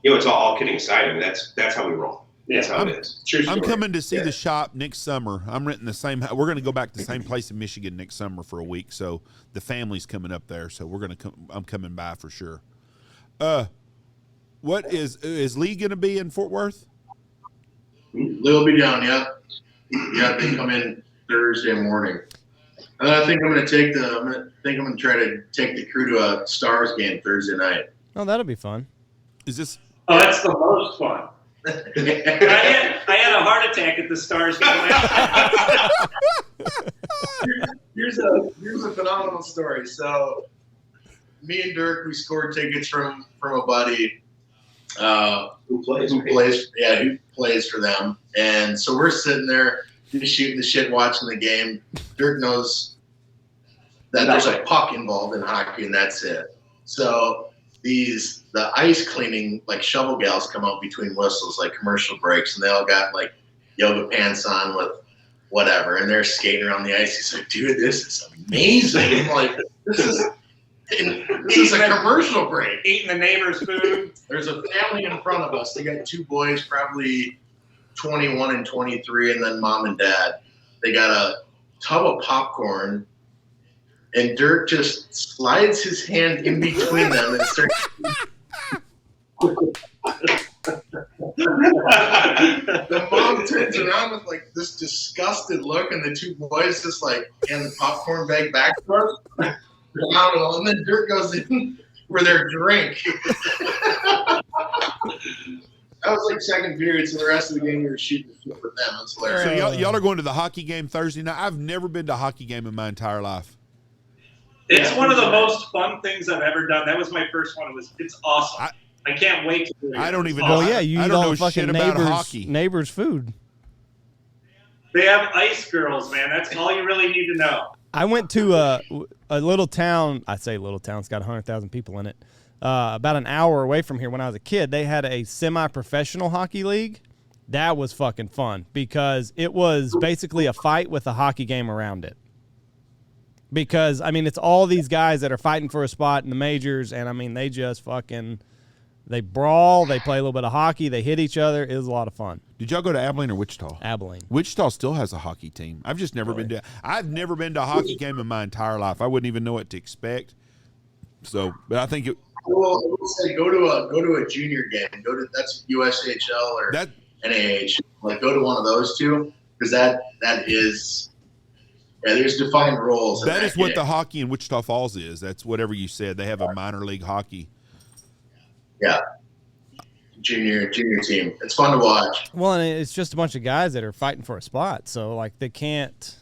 it's all kidding aside. I mean, that's how we roll. That's how it is. I'm coming to see the shop next summer. I'm renting the same. We're going to go back to the same place in Michigan next summer for a week. So the family's coming up there. So we're going to come. I'm coming by for sure. What is Lee going to be in Fort Worth? Lee will be down. Yeah. Yeah. They come in Thursday morning. And I think I'm going to try to take the crew to a Stars game Thursday night. Oh, that'll be fun. Is this? Oh, that's the most fun. I had a heart attack at the Stars game. Here's a phenomenal story. So, me and Dirk, we scored tickets from a buddy who plays for them, and so we're sitting there just shooting the shit, watching the game. Dirk knows that there's a puck involved in hockey, and that's it. So the ice cleaning, like, shovel gals come out between whistles, like commercial breaks, and they all got like yoga pants on with whatever, and they're skating around the ice. He's like, dude, this is amazing. I'm like, this is a commercial break. Eating the neighbor's food. There's a family in front of us. They got two boys, probably 21 and 23, and then mom and dad. They got a tub of popcorn, and Dirk just slides his hand in between them and starts. The mom turns around with like this disgusted look, and the two boys just like hand the popcorn bag back to us. And then Dirk goes in for their drink. That was like second period, so the rest of the game we were shooting shit with them. It was hilarious. So y'all are going to the hockey game Thursday night? I've never been to a hockey game in my entire life. It's one of the most fun things I've ever done. That was my first one. It's awesome. I can't wait to do it. I don't even Well, know. yeah, you I eat don't all know the fucking shit about hockey. neighbors' food. They have ice girls, man. That's all you really need to know. I went to a little town. I say little town. It's got 100,000 people in it. About an hour away from here when I was a kid, they had a semi-professional hockey league. That was fucking fun because it was basically a fight with a hockey game around it. Because, I mean, it's all these guys that are fighting for a spot in the majors, and, I mean, they just fucking – they brawl, they play a little bit of hockey, they hit each other. It was a lot of fun. Did y'all go to Abilene or Wichita? Abilene. Wichita still has a hockey team. I've just never been to – I've never been to a hockey game in my entire life. I wouldn't even know what to expect. So, but I think it – Well, I would say go to a junior game. That's USHL or NAH. Like go to one of those two because that is there's defined roles. That is what the hockey in Wichita Falls is. That's whatever you said. They have a minor league hockey. Yeah, junior team. It's fun to watch. Well, and it's just a bunch of guys that are fighting for a spot. So like they can't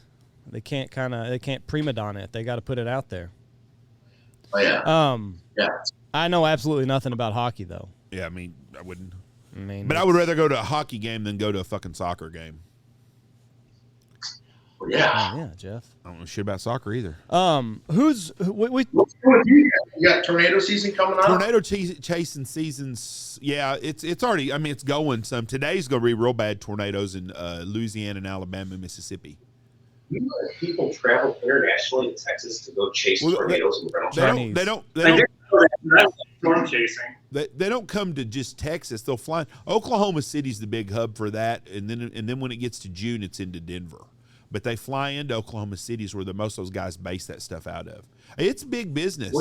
prima donna it. They got to put it out there. Oh yeah. Yeah. I know absolutely nothing about hockey though. Yeah, I mean, I wouldn't. But I would rather go to a hockey game than go to a fucking soccer game. Well, yeah. Oh, yeah, Jeff. I don't know shit about soccer either. What's going with you? You got tornado season coming up. Tornado chasing seasons. Yeah, it's already. I mean, it's going some. Today's going to be real bad tornadoes in Louisiana and Alabama, and Mississippi. You know that people travel internationally to Texas to go chase tornadoes and rental They don't Storm chasing. They don't come to just Texas. They'll fly. Oklahoma City's the big hub for that, and then when it gets to June, it's into Denver. But they fly into Oklahoma City is where most of those guys base that stuff out of. It's big business.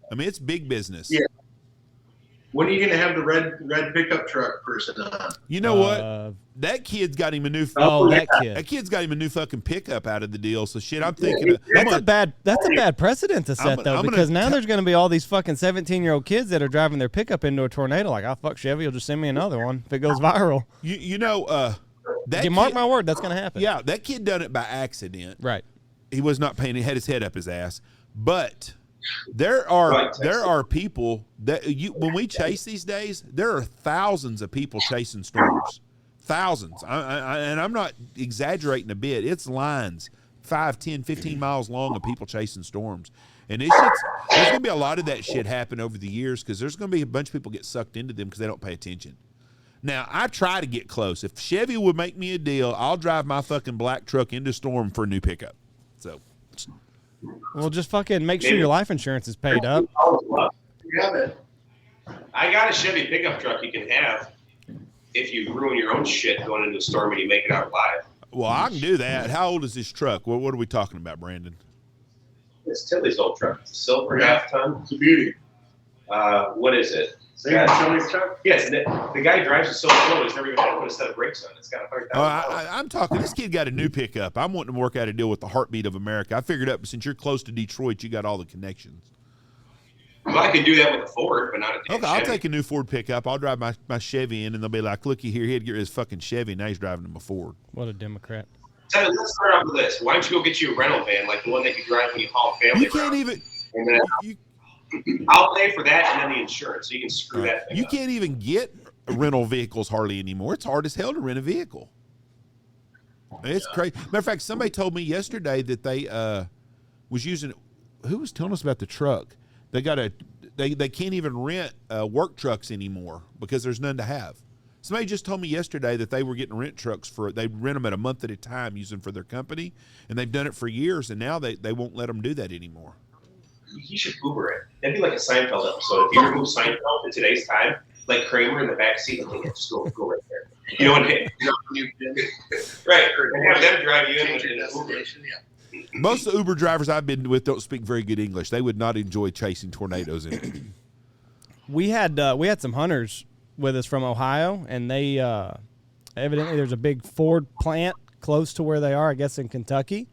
I mean, it's big business. Yeah. When are you going to have the red pickup truck person on? You know what? That kid's got him a new. That kid's got him a new fucking pickup out of the deal. So shit, I'm thinking that's a bad precedent to set because now there's going to be all these fucking 17-year-old kids that are driving their pickup into a tornado. Like, oh fuck, Chevy will just send me another one if it goes viral. You know, that mark my word, that's going to happen. Yeah, that kid done it by accident. Right. He was not paying. He had his head up his ass, but. There are people that when we chase these days, there are thousands of people chasing storms. Thousands. And I'm not exaggerating a bit. It's lines 5, 10, 15 miles long of people chasing storms. And there's going to be a lot of that shit happen over the years because there's going to be a bunch of people get sucked into them because they don't pay attention. Now, I try to get close. If Chevy would make me a deal, I'll drive my fucking black truck into storm for a new pickup. So... Well, just fucking make sure your life insurance is paid up. I got a Chevy pickup truck you can have if you ruin your own shit going into a storm and you make it out alive. Well, I can do that. How old is this truck? What are we talking about, Brandon? It's Tilly's old truck. It's a silver half-ton. It's a beauty. What is it? Yes, the guy drives it so slow he's never even had to put a set of brakes on. It's got 100,000. I'm talking. This kid got a new pickup. I'm wanting to work out a deal with the heartbeat of America. I figured out since you're close to Detroit, you got all the connections. Well, I could do that with a Ford, but not a damn Okay, Chevy. I'll take a new Ford pickup. I'll drive my Chevy in, and they'll be like, "Looky here, he had to get his fucking Chevy. Now he's driving him a Ford." What a Democrat! So let's start off with this. Why don't you go get you a rental van like the one that you drive when you haul family? You can't even. And then I'll pay for that and then the insurance, so you can screw that thing You up. can't even get rental vehicles hardly anymore. It's hard as hell to rent a vehicle. It's crazy. Matter of fact, somebody told me yesterday that they was using. Who was telling us about the truck? They got they can't even rent work trucks anymore because there's none to have. Somebody just told me yesterday that they were getting rent trucks they rent them at a month at a time using for their company, and they've done it for years, and now they won't let them do that anymore. He should Uber it. That'd be like a Seinfeld episode. If you remove Seinfeld in today's time, like Kramer in the back seat, and like, just go right there. You know what? Right. And have them drive you in an Uber. Most of the Uber drivers I've been with don't speak very good English. They would not enjoy chasing tornadoes in it. We had some hunters with us from Ohio, and they evidently there's a big Ford plant close to where they are, I guess in Kentucky,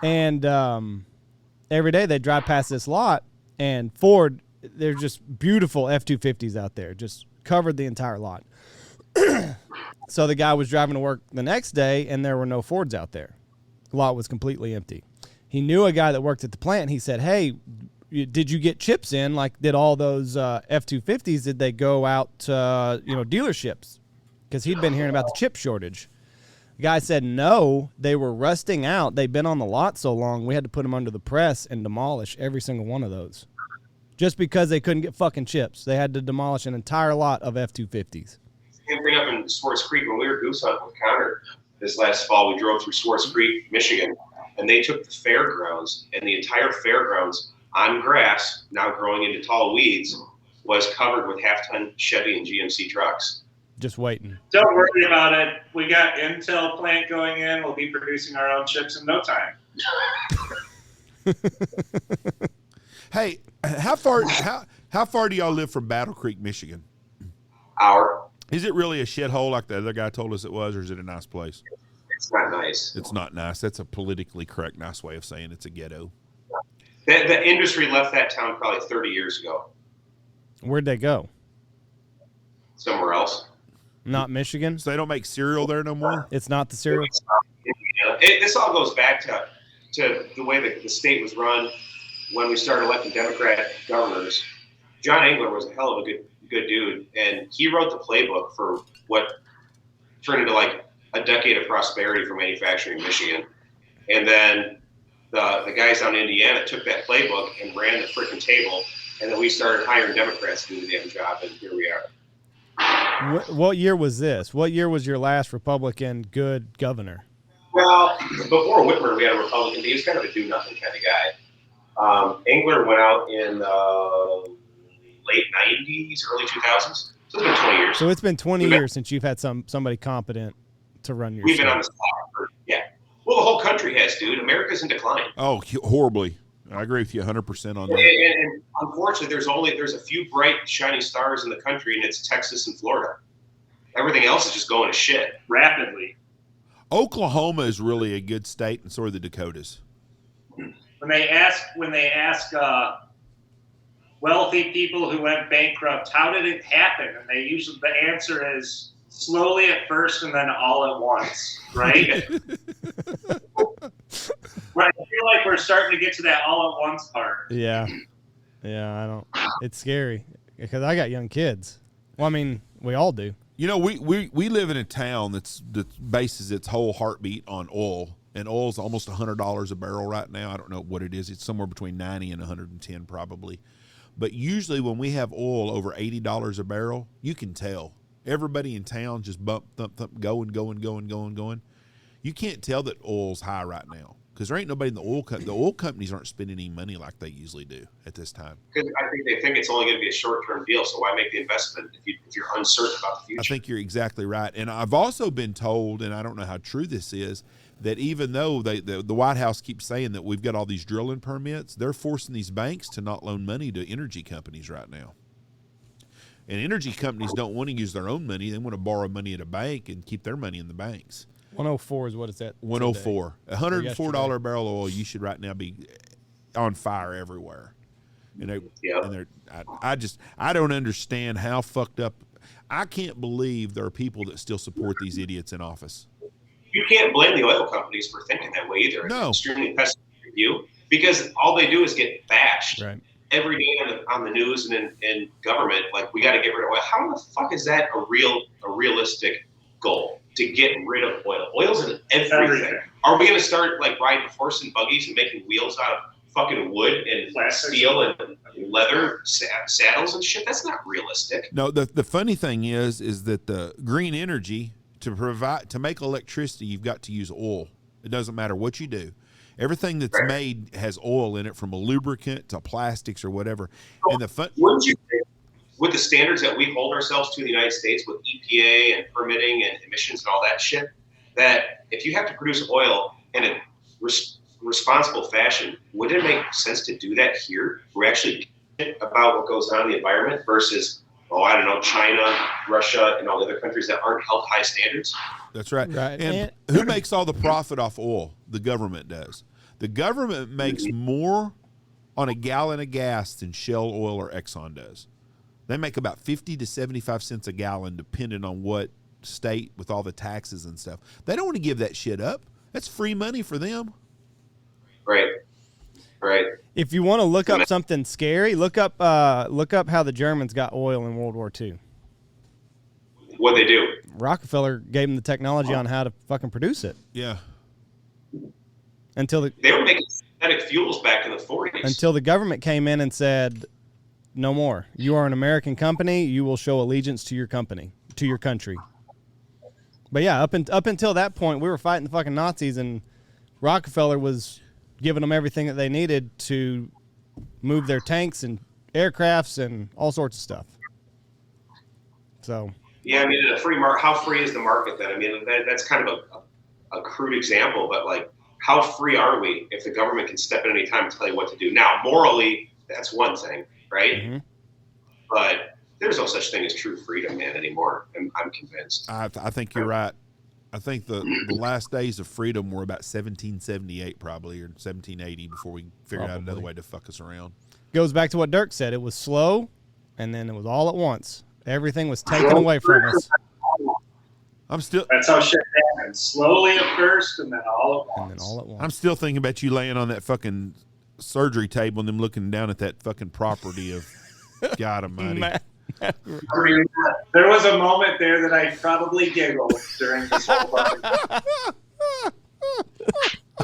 and every day they drive past this lot, and Ford, there's just beautiful F-250s out there, just covered the entire lot. So the guy was driving to work the next day, and there were no Fords out there. The lot was completely empty. He knew a guy that worked at the plant. He said, "Hey, did you get chips in? Like, did all those F-250s, did they go out to, dealerships?" Because he'd been hearing about the chip shortage. The guy said no, they were rusting out. They'd been on the lot so long, we had to put them under the press and demolish every single one of those. Just because they couldn't get fucking chips. They had to demolish an entire lot of F-250s. Same thing up in Swartz Creek when we were goose hunting with Connor this last fall. We drove through Swartz Creek, Michigan, and they took the fairgrounds, and the entire fairgrounds on grass, now growing into tall weeds, was covered with half-ton Chevy and GMC trucks. Just waiting. Don't worry about it. We got Intel plant going in. We'll be producing our own chips in no time. Hey, how far do y'all live from Battle Creek, Michigan? Hour. Is it really a shithole like the other guy told us it was, or is it a nice place? It's not nice. It's not nice. That's a politically correct, nice way of saying it's a ghetto. The industry left that town probably 30 years ago. Where'd they go? Somewhere else. Not Michigan? So they don't make cereal there no more? It's not the cereal? This all goes back to the way the state was run when we started electing Democrat governors. John Engler was a hell of a good dude, and he wrote the playbook for what turned into like a decade of prosperity for manufacturing in Michigan. And then the guys down in Indiana took that playbook and ran the freaking table, and then we started hiring Democrats to do the damn job, and here we are. What year was this? What year was your last Republican good governor? Well, before Whitmer, we had a Republican. He was kind of a do-nothing kind of guy. Engler went out in the late 90s, early 2000s. So it's been 20 years. So it's been 20 years since you've had somebody competent to run your We've state. been on the spot for, yeah. Well, the whole country has, dude. America's in decline. Oh, horribly. I agree with you 100% on that. And unfortunately, there's a few bright, shining stars in the country, and it's Texas and Florida. Everything else is just going to shit. Rapidly. Oklahoma is really a good state, and so are the Dakotas. When they ask wealthy people who went bankrupt, how did it happen? And the answer is slowly at first and then all at once, right? Right. I feel like we're starting to get to that all at once part. Yeah. I don't. It's scary because I got young kids. Well, I mean, we all do. You know, we live in a town that bases its whole heartbeat on oil, and oil's almost $100 a barrel right now. I don't know what it is. It's somewhere between 90 and 110 probably. But usually when we have oil over $80 a barrel, you can tell. Everybody in town just bump, thump, thump, going. You can't tell that oil's high right now because there ain't nobody in the oil company. The oil companies aren't spending any money like they usually do at this time. Because I think they think it's only going to be a short-term deal, so why make the investment if you're uncertain about the future? I think you're exactly right. And I've also been told, and I don't know how true this is, that even though the White House keeps saying that we've got all these drilling permits, they're forcing these banks to not loan money to energy companies right now. And energy companies don't want to use their own money. They want to borrow money at a bank and keep their money in the banks. 104 is what it's at. 104. $104 a barrel of oil, you should right now be on fire everywhere. I don't understand how fucked up. I can't believe there are people that still support these idiots in office. You can't blame the oil companies for thinking that way either. No. It's extremely pessimistic view because all they do is get bashed every day on the news and in government. Like, we got to get rid of oil. How the fuck is that a realistic goal to get rid of oil? Oil's in everything. Are we going to start like riding horse and buggies and making wheels out of fucking wood and steel and leather saddles and shit? That's not realistic. No, the funny thing is that the green energy to make electricity, you've got to use oil. It doesn't matter what you do. Everything that's made has oil in it, from a lubricant to plastics or whatever. So, wouldn't you think, with the standards that we hold ourselves to in the United States with EPA and permitting and emissions and all that shit, that if you have to produce oil in a responsible fashion, wouldn't it make sense to do that here? We're actually about what goes on in the environment versus, I don't know, China, Russia, and all the other countries that aren't held high standards. That's right. And who makes all the profit off oil? The government does. The government makes more on a gallon of gas than Shell Oil or Exxon does. They make about 50 to 75 cents a gallon, depending on what state, with all the taxes and stuff. They don't want to give that shit up. That's free money for them. Right. If you want to look up something scary, look up how the Germans got oil in World War II. What they do? Rockefeller gave them the technology on how to fucking produce it. Yeah. Until they were making synthetic fuels back in the 40s. Until the government came in and said, no more. You are an American company. You will show allegiance to your company, to your country. But yeah, up until that point, we were fighting the fucking Nazis, and Rockefeller was giving them everything that they needed to move their tanks and aircrafts and all sorts of stuff. So. Yeah, I mean, in a free market, how free is the market then? I mean, that's kind of a crude example, but like, how free are we if the government can step in any time and tell you what to do? Now, morally, that's one thing, right? Mm-hmm. But there's no such thing as true freedom, man, anymore. I'm convinced. I think you're right. I think the last days of freedom were about 1778 probably, or 1780 before we figured out another way to fuck us around. Goes back to what Dirk said. It was slow, and then it was all at once. Everything was taken away from us. That's how shit happens. Slowly at first, and then all at once. I'm still thinking about you laying on that fucking surgery table and them looking down at that fucking property of God Almighty. There was a moment there that I probably giggled during this whole fucking.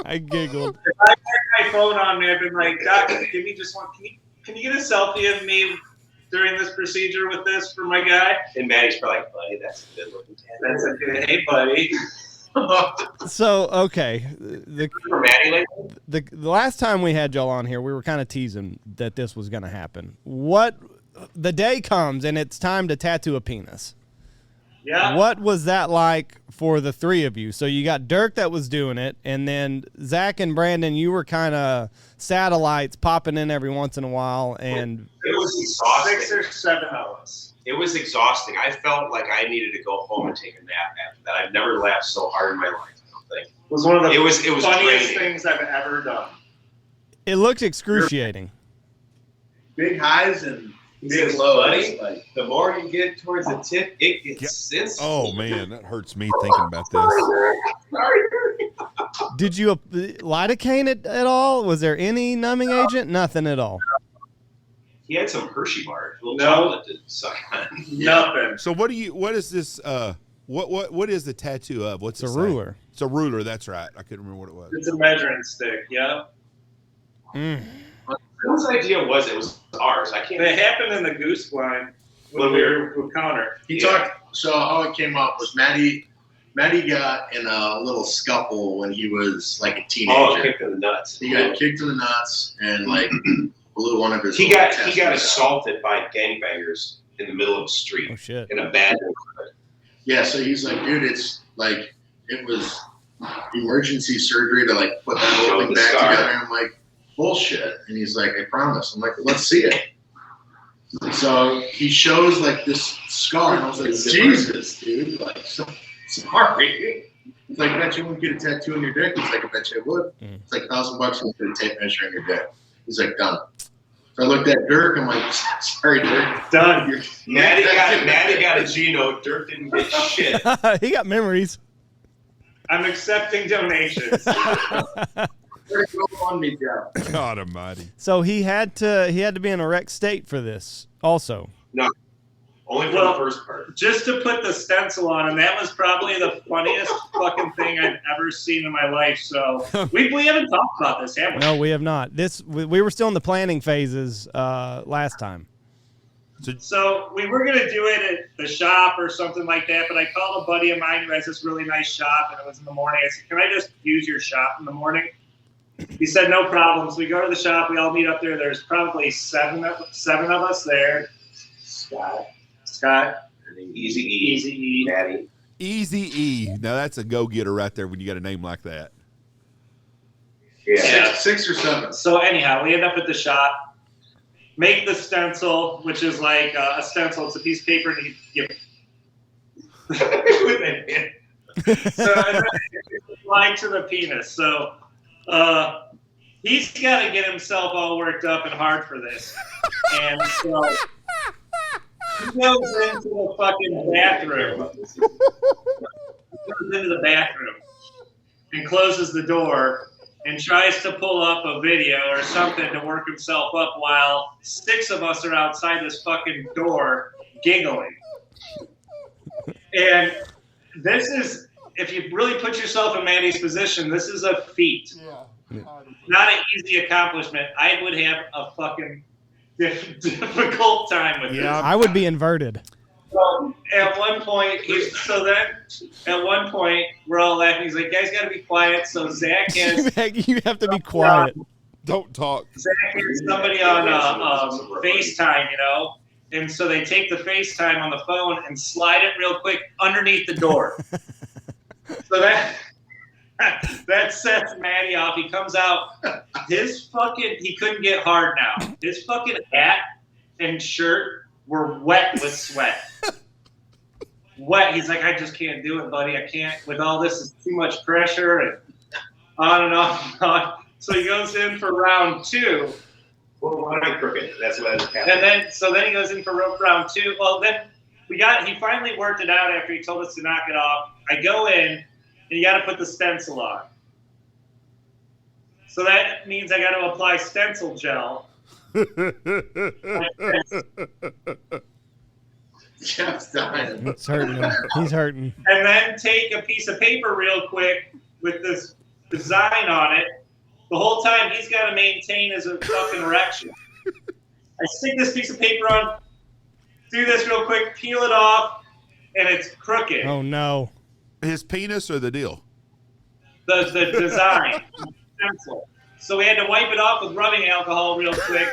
I giggled. If I had my phone on me, I've been like, Doc, give me just one. Can you get a selfie of me during this procedure with this for my guy? And Maddie's probably like, buddy, that's a good looking tattoo. That's a good, hey, buddy. So, okay. For Maddie, the last time we had y'all on here, we were kind of teasing that this was going to happen. The day comes and it's time to tattoo a penis. Yeah. What was that like for the three of you? So you got Dirk that was doing it, and then Zach and Brandon, you were kind of satellites popping in every once in a while, and it was exhausting. 6 or 7 hours. It was exhausting. I felt like I needed to go home and take a nap after that. I've never laughed so hard in my life, I don't think. It was one of the it was funniest draining. things I've ever done. It looked excruciating. Big highs and big lows. lows. Like, the more you get towards the tip, it gets Oh man, that hurts me thinking about this. Did you lidocaine it at all? Was there any numbing agent? Nothing at all. He had some Hershey bars, little chocolate to suck on. Nothing. So what is this? What is the tattoo of? What's it's a ruler? It's a ruler. That's right. I couldn't remember what it was. It's a measuring stick. Yeah. Whose idea was it? It was ours. I can't. It happened in the goose blind when we were with Connor. He talked. So how it came up was Maddie got in a little scuffle when he was like a teenager. Oh, kicked in the nuts. He got kicked in the nuts and like blew one of his. He got assaulted by gangbangers in the middle of the street. Oh shit! In a bad neighborhood. Yeah, so he's like, dude, it's like it was emergency surgery to like put that whole thing back together. And I'm like, bullshit. And he's like, I promise. I'm like, let's see it. So he shows like this scar, and I was like, Jesus, dude, like, sorry. He's like, I bet you wouldn't get a tattoo on your dick. He's like, I bet you I would. It's like $1,000 to get a tape measure on your dick. He's like, done. So I looked at Dirk. I'm like, sorry, Dirk. Done. Maddie got a G note. Dirk didn't get shit. He got memories. I'm accepting donations. God Almighty! So he had to be in a erect state for this, also. No, only for the first part. Just to put the stencil on, and that was probably the funniest fucking thing I've ever seen in my life. So we haven't talked about this, have we? No, we have not. We were still in the planning phases last time. So we were gonna do it at the shop or something like that, but I called a buddy of mine who has this really nice shop, and it was in the morning. I said, "Can I just use your shop in the morning?" He said, no problems. We go to the shop. We all meet up there. There's probably seven of us there. Scott. Easy E. Maddie. Easy E. Now that's a go-getter right there when you got a name like that. Yeah. Six or seven. So anyhow, we end up at the shop, make the stencil, which is like a stencil. It's a piece of paper and you so it's like to the penis. So he's got to get himself all worked up and hard for this. And so he goes into the fucking bathroom. And closes the door and tries to pull up a video or something to work himself up while 6 of us are outside this fucking door giggling. And This is, if you really put yourself in Mandy's position, this is a feat. Yeah. Not an easy accomplishment. I would have a fucking difficult time with this. I would be inverted. So at one point, we're all laughing. He's like, guys, got to be quiet. So Zach has. You have to be quiet. Don't talk. Zach has somebody on FaceTime, you know? And so they take the FaceTime on the phone and slide it real quick underneath the door. So that sets Matty off. He comes out. He couldn't get hard now. His fucking hat and shirt were wet with sweat. Wet. He's like, I just can't do it, buddy. I can't. With all this, it's too much pressure, and on and on and on. So he goes in for round 2. Well, why am I crooked? That's what happened. And then he goes in for round 2. Well, then he finally worked it out after he told us to knock it off. I go in, and you got to put the stencil on. So that means I got to apply stencil gel. Jeff's dying. It's hurting him. He's hurting. And then take a piece of paper real quick with this design on it. The whole time he's got to maintain his fucking erection. I stick this piece of paper on, do this real quick, peel it off, and it's crooked. Oh no! His penis or the deal? The design, stencil. So we had to wipe it off with rubbing alcohol real quick.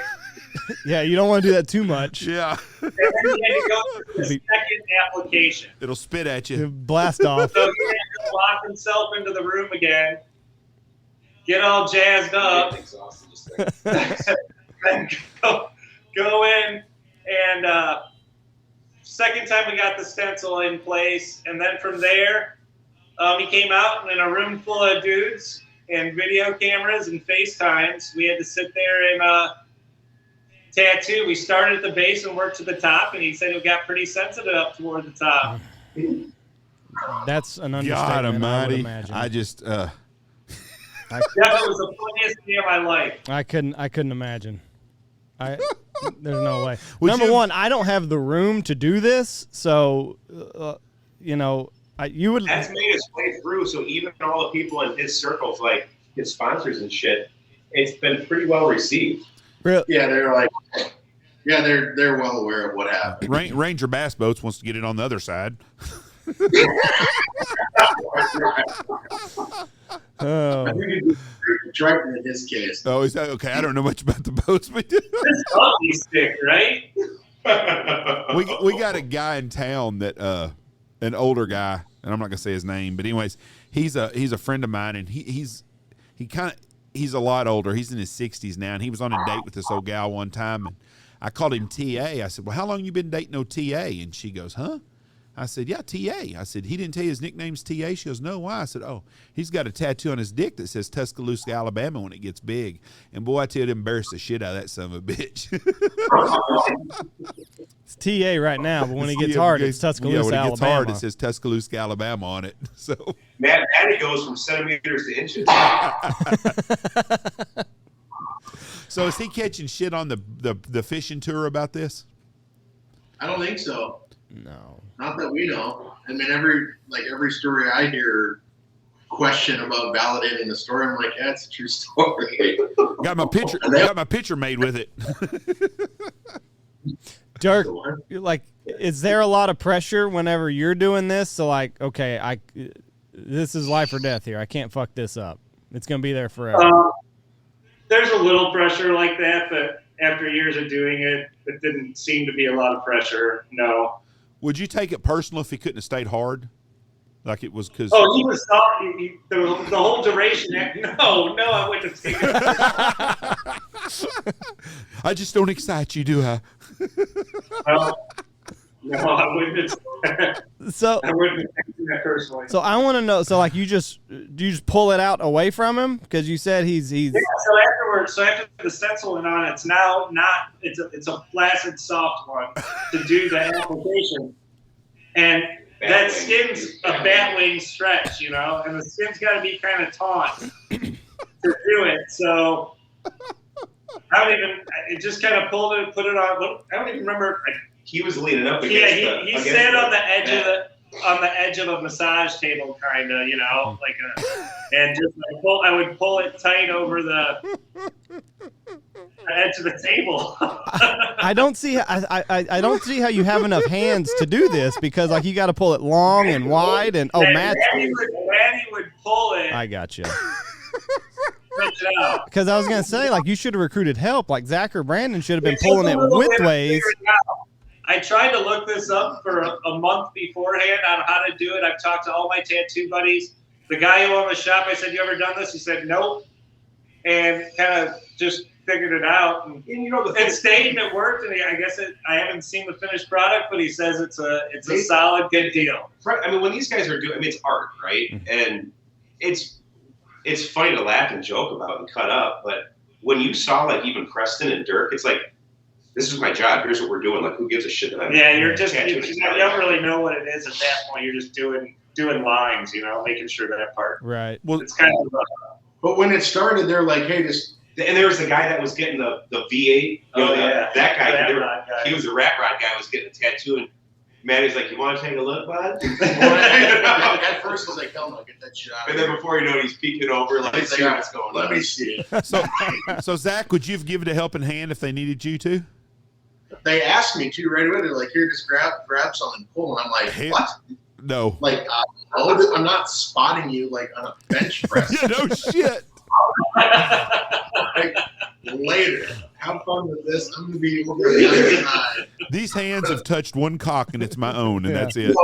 Yeah, you don't want to do that too much. Yeah. And then he had to go through the second application. It'll spit at you. Blast off. So he had to lock himself into the room again, get all jazzed up, and go in. And second time we got the stencil in place. And then from there, he came out in a room full of dudes and video cameras and FaceTimes. We had to sit there and tattoo. We started at the base and worked to the top, and he said it got pretty sensitive up toward the top. That's an understatement. God I would almighty. imagine. I just That was the funniest day of my life. I couldn't imagine. There's no way. Would Number you- one, I don't have the room to do this, so you would. That's made its way through. So even all the people in his circles, like his sponsors and shit, it's been pretty well received. Really? Yeah, they're well aware of what happened. Ranger Bass Boats wants to get it on the other side. Oh. Triton in his case. Oh, is that okay? I don't know much about the boats, but This hockey stick, right? we got a guy in town that an older guy, and I'm not gonna say his name, but anyways, he's a friend of mine, and he's a lot older. He's in his 60s now, and he was on a date with this old gal one time, and I called him TA. I said, well, how long you been dating no TA? And she goes, huh? I said, yeah, TA. I said, he didn't tell you his nickname's TA? She goes, no, why? I said, oh, he's got a tattoo on his dick that says Tuscaloosa, Alabama when it gets big. And boy, I tell you, it embarrassed the shit out of that son of a bitch. It's TA right now, but when it gets hard, it's Tuscaloosa, when it Alabama. gets hard, it says Tuscaloosa, Alabama on it. So Matty goes from centimeters to inches. So is he catching shit on the fishing tour about this? I don't think so. No. Not that we know. I mean, every story I hear question about validating the story, I'm like, yeah, it's a true story. Got my picture made with it. Dirk, is there a lot of pressure whenever you're doing this? So like, okay, this is life or death here. I can't fuck this up. It's gonna be there forever. There's a little pressure like that, but after years of doing it, it didn't seem to be a lot of pressure. No. Would you take it personal if he couldn't have stayed hard? Like it was because. Oh, he was sorry. The whole duration. No, I wouldn't have taken it. I just don't excite you, do I? No, I wouldn't have. So I wouldn't have taken that personally. So I want to know. So like, do you just pull it out away from him because you said he's. Yeah. So after the stencil went on, it's now not. It's a flaccid, soft one to do the application, and that skin's a bat wing stretch, you know, and the skin's got to be kind of taut to do it. So I don't even. It just kind of pulled it, put it on. I don't even remember. He was leaning up against. Yeah, he sat on the edge on the edge of a massage table, kind of, like and just I would pull it tight over the edge of the table. I don't see I don't see how you have enough hands to do this, because like you got to pull it long and wide and Matt would pull it. I got you. Because I was gonna say, like, you should have recruited help. Like Zach or Brandon should have been pulling it widthways. I tried to look this up for a month beforehand on how to do it. I've talked to all my tattoo buddies. The guy who owned the shop, I said, "You ever done this?" He said, "Nope," and kind of just figured it out. And it stayed and it worked. And I guess I haven't seen the finished product, but he says it's a solid, good deal. I mean, when these guys are doing, it's art, right? Mm-hmm. And it's funny to laugh and joke about and cut up, but when you saw like even Preston and Dirk, it's like, this is my job. Here's what we're doing. Like, who gives a shit that I'm? Yeah, you don't really know what it is at that point. You're just doing lines, making sure that part. Right. Well, it's kind of. But when it started, they're like, "Hey, just." And there was the guy that was getting the V8. That guy. He was a rat rod guy. Was getting a tattoo, and Maddie's like, "You want to take a look, bud?" At first, I was like, "Hell no, get that shit out." And then before you know it, he's peeking over, like, "See what's going on." Let me see it. So Zach, would you have given a helping hand if they needed you to? They asked me to right away. They're like, "Here, just grab something and pull." And I'm like, "What?" No. Like, I'm not spotting you like on a bench press. Yeah, no shit. Like, later, have fun with this. I'm gonna be over the other side. These hands have touched one cock, and it's my own, and that's it.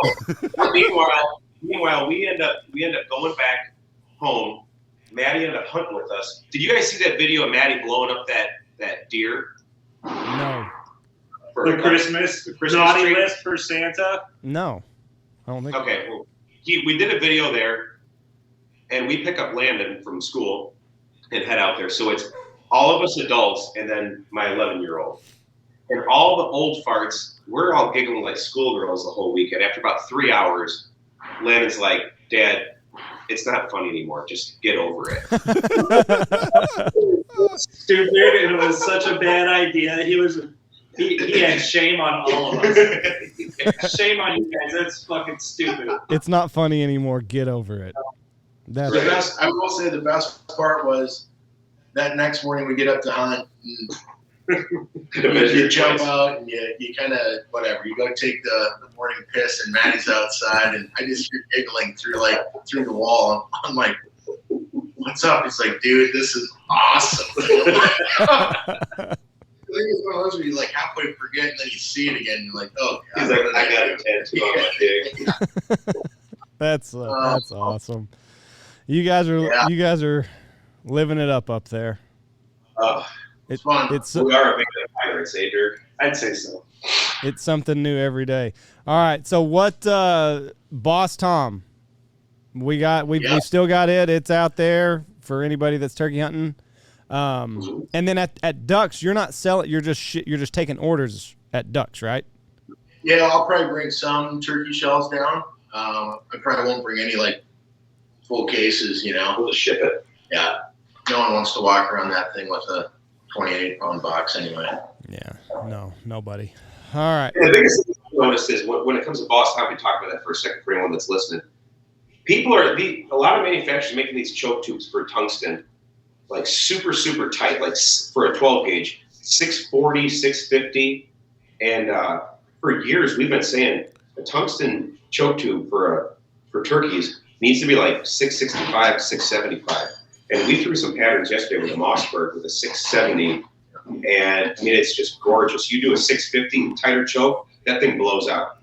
Meanwhile, we end up going back home. Maddie ended up hunting with us. Did you guys see that video of Maddie blowing up that deer? No. For the Christmas naughty tree list for Santa? No, I don't think. Okay, well, we did a video there, and we pick up Landon from school and head out there. So it's all of us adults and then my 11-year-old. And all the old farts, we're all giggling like schoolgirls the whole weekend. After about 3 hours, Landon's like, "Dad, it's not funny anymore. Just get over it." Stupid. It was such a bad idea. He had shame on all of us. Shame on you guys. That's fucking stupid. It's not funny anymore. Get over it. That's I will say the best part was that next morning we get up to hunt. You jump out and you kind of whatever. You go take the morning piss and Maddie's outside and I just hear giggling through the wall. I'm like, "What's up?" He's like, "Dude, this is awesome." I think it's one of those where you like halfway forget and then you see it again. And you're like, "Oh, God." He's like, "I got a tattoo on my dick." That's awesome. You guys are living it up there. It's fun. We are a big pirates, Dirk? I'd say so. It's something new every day. All right. So what, Boss Tom? We still got it. It's out there for anybody that's turkey hunting. And then at Ducks, you're not selling. You're just taking orders at Ducks, right? Yeah, I'll probably bring some turkey shells down. I probably won't bring any like full cases. We'll just ship it. Yeah, no one wants to walk around that thing with a 28-pound box anyway. Yeah, no, nobody. All right. And the biggest thing I noticed is when it comes to Boss Tom, we talk about that for a second for anyone that's listening. A lot of manufacturers making these choke tubes for tungsten, like super, super tight, like for a 12 gauge, 640, 650. And for years, we've been saying a tungsten choke tube for turkeys needs to be like 665, 675. And we threw some patterns yesterday with a Mossberg with a 670. And I mean, it's just gorgeous. You do a 650 tighter choke, that thing blows out.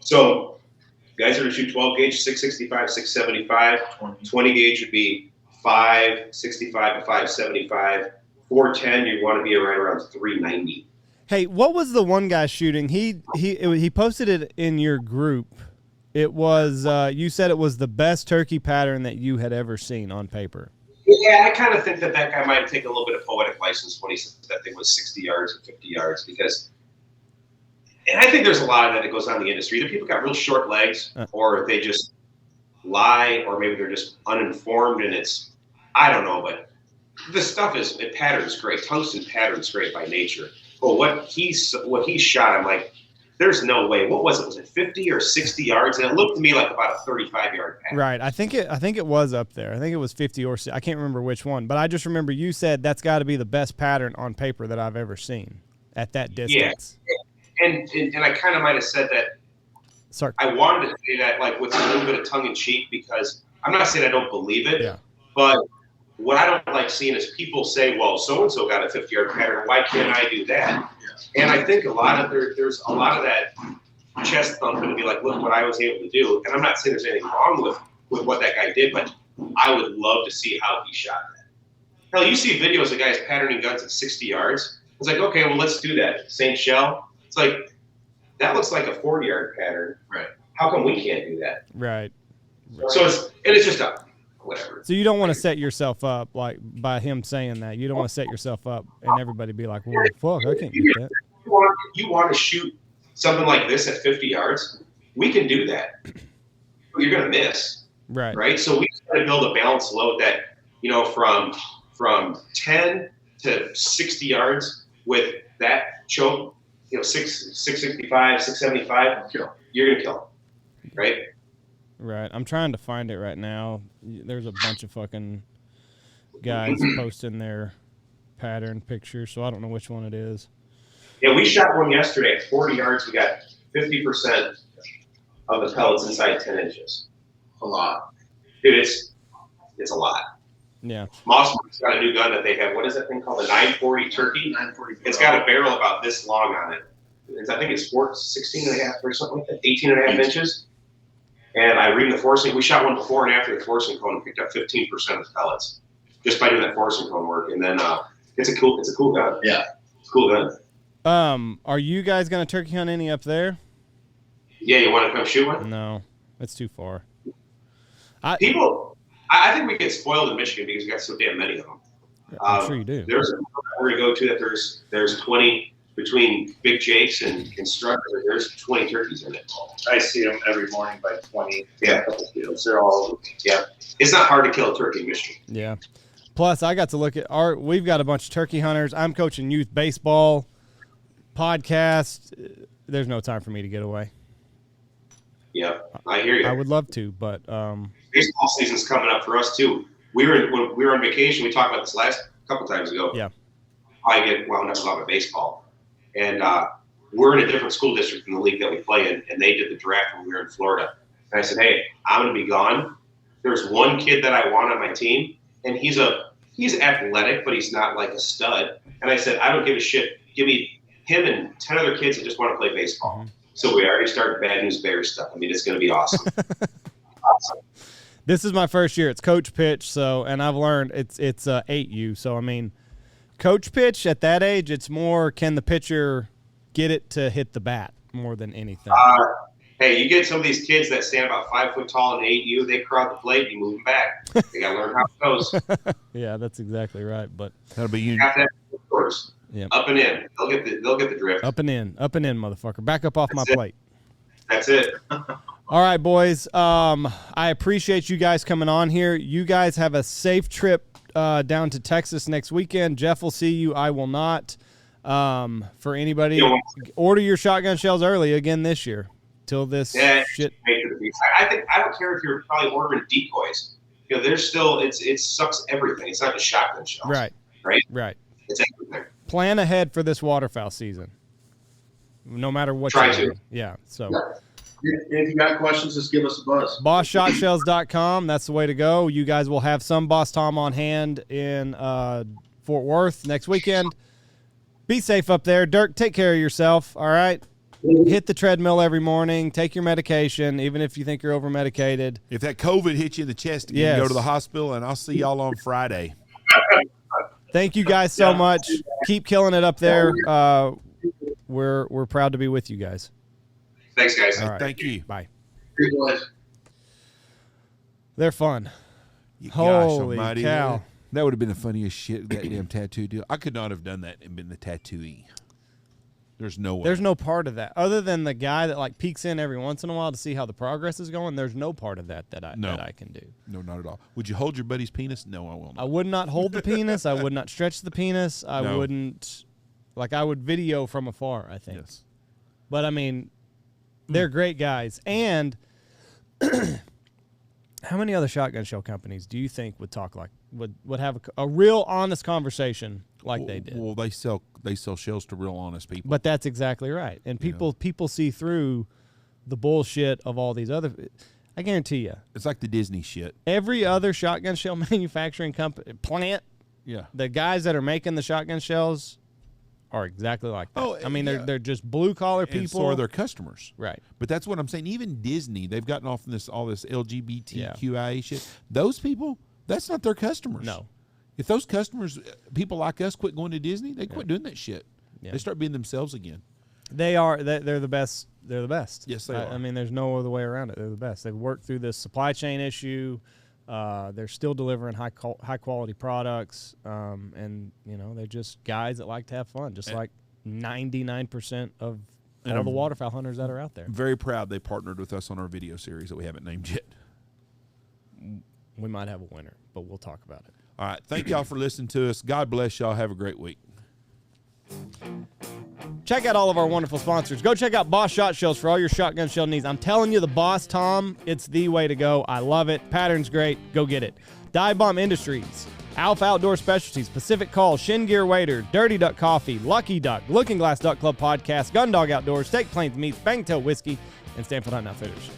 So guys are going to shoot 12 gauge, 665, 675. 20 gauge would be 565 to 575. 410, you want to be right around 390. Hey, what was the one guy shooting? He posted it in your group. It was you said it was the best turkey pattern that you had ever seen on paper. Yeah, I kind of think that guy might have taken a little bit of poetic license when he said that thing was 60 yards or 50 yards and I think there's a lot of that goes on in the industry. Either people got real short legs or they just lie, or maybe they're just uninformed and I don't know, but the stuff patterns great. Tungsten pattern's great by nature. But what he shot, I'm like, there's no way. What was it? Was it 50 or 60 yards? And it looked to me like about a 35-yard pattern. Right. I think it was up there. I think it was 50 or 60. I can't remember which one, but I just remember you said that's got to be the best pattern on paper that I've ever seen at that distance. Yeah. And I kind of might have said that. Sorry. I wanted to say that like with a little bit of tongue in cheek because I'm not saying I don't believe it, yeah. but what I don't like seeing is people say, well, so-and-so got a 50-yard pattern. Why can't I do that? And I think there's a lot of that chest thumping to be like, look what I was able to do. And I'm not saying there's anything wrong with what that guy did, but I would love to see how he shot that. Hell, you see videos of guys patterning guns at 60 yards. It's like, okay, well, let's do that. Same shell. It's like, that looks like a 40-yard pattern. Right. How come we can't do that? Right. So it's just a whatever. So you don't want to set yourself up like by him saying that. You don't want to set yourself up and everybody be like, well, fuck, I can't get that. You want to shoot something like this at 50 yards? We can do that. You're going to miss. Right. Right. So we try to build a balanced load that, from 10 to 60 yards with that choke, 665, 675, you're going to kill him. Right. Right. I'm trying to find it right now. There's a bunch of fucking guys posting their pattern pictures, so I don't know which one it is. Yeah, we shot one yesterday at 40 yards. We got 50% of the pellets inside 10 inches. A lot. Dude, it's a lot. Yeah. Mossberg's got a new gun that they have. What is that thing called? The 940 Turkey? 940. It's got a barrel about this long on it. I think it's 16 and a half or something like that, 18 and a half inches. And I read the forcing. We shot one before and after the forcing cone and picked up 15% of the pellets just by doing that forcing cone work. And then it's a cool gun. Yeah. It's a cool gun. Are you guys gonna turkey hunt any up there? Yeah, you want to come shoot one? No, it's too far. I think we get spoiled in Michigan because we got so damn many of them. I'm sure you do. There's a we're gonna go to that. There's 20 between Big Jakes and Strucker. There's 20 turkeys in it. I see them every morning by 20. Yeah, They're all. Yeah, it's not hard to kill a turkey in Michigan. Yeah. Plus, I got to look at we've got a bunch of turkey hunters. I'm coaching youth baseball, podcast. There's no time for me to get away. Yeah, I hear you. I would love to, but baseball season's coming up for us too. When we were on vacation. We talked about this last couple times ago. Yeah. I get wound up a lot of baseball, and we're in a different school district in the league that we play in, and they did the draft when we were in Florida. And I said, hey, I'm going to be gone. There's one kid that I want on my team, and he's athletic, but he's not like a stud. And I said, I don't give a shit. Give me him and 10 other kids that just want to play baseball. Mm-hmm. So we already started Bad News Bears stuff. I mean, it's going to be awesome. Awesome. This is my first year. It's coach pitch, and I've learned it's 8U. So I mean, coach pitch at that age, it's more can the pitcher get it to hit the bat more than anything. Hey, you get some of these kids that stand about 5 foot tall and 8U, they crowd the plate, you move them back. They got to learn how it goes. Yeah, that's exactly right. But that'll be you. Have to have it first. Yeah. Up and in. They'll get the drift. Up and in, motherfucker. Back up off my plate. That's it. All right, boys. I appreciate you guys coming on here. You guys have a safe trip down to Texas next weekend. Jeff will see you. I will not. For anybody, order your shotgun shells early again this year. Till this shit. I don't care if you're probably ordering decoys. There's still it sucks everything. It's not just shotgun shells. Right. It's everything. Plan ahead for this waterfowl season. No matter what. Try to. Yeah. So. If you got questions, just give us a buzz. BossShotshells.com. That's the way to go. You guys will have some Boss Tom on hand in Fort Worth next weekend. Be safe up there. Dirk, take care of yourself. All right. Hit the treadmill every morning. Take your medication, even if you think you're over-medicated. If that COVID hits you in the chest again, go to the hospital, and I'll see y'all on Friday. Thank you guys so much. Keep killing it up there. We're proud to be with you guys. Thanks, guys. All right. Thank you. Bye. Boys. They're fun. Gosh Holy almighty, cow. That would have been the funniest shit, that damn tattoo deal. I could not have done that and been the tattooee. There's no way. There's no part of that. Other than the guy that like peeks in every once in a while to see how the progress is going, there's no part of that that I can do. No, not at all. Would you hold your buddy's penis? No, I will not. I would not hold the penis. I would not stretch the penis. I wouldn't. Like, I would video from afar, I think. Yes. But I mean, they're great guys. And how many other shotgun shell companies do you think would talk like would have a real honest conversation like they did? Well, they sell shells to real honest people. But that's exactly right. And people see through the bullshit of all these other. I guarantee you, it's like the Disney shit. Every other shotgun shell manufacturing plant, the guys that are making the shotgun shells are exactly like that. Oh, I mean, they're just blue collar people. And so are their customers, right? But that's what I'm saying. Even Disney, they've gotten off on all this LGBTQIA shit. Those people, that's not their customers. No. If those customers, people like us, quit going to Disney, they quit doing that shit. They start being themselves again. They are. They're the best. They're the best. Yes, they are. I mean, there's no other way around it. They're the best. They've worked through this supply chain issue. They're still delivering high quality products, and they're just guys that like to have fun, just like 99% of all the waterfowl hunters that are out there. Very proud they partnered with us on our video series that we haven't named yet. We might have a winner, but we'll talk about it. All right, thank y'all for listening to us. God bless y'all. Have a great week. Check out all of our wonderful sponsors. Go check out Boss Shot Shells for all your shotgun shell needs. I'm telling you, the Boss Tom, it's the way to go. I love it. Pattern's great. Go get it. Dive Bomb Industries, Alpha Outdoor Specialties, Pacific Call, Shin Gear Wader, Dirty Duck Coffee, Lucky Duck, Looking Glass Duck Club Podcast, Gun Dog Outdoors, Steak Plains Meats, Bangtail Whiskey, and Stanfield Hunting Outfitters.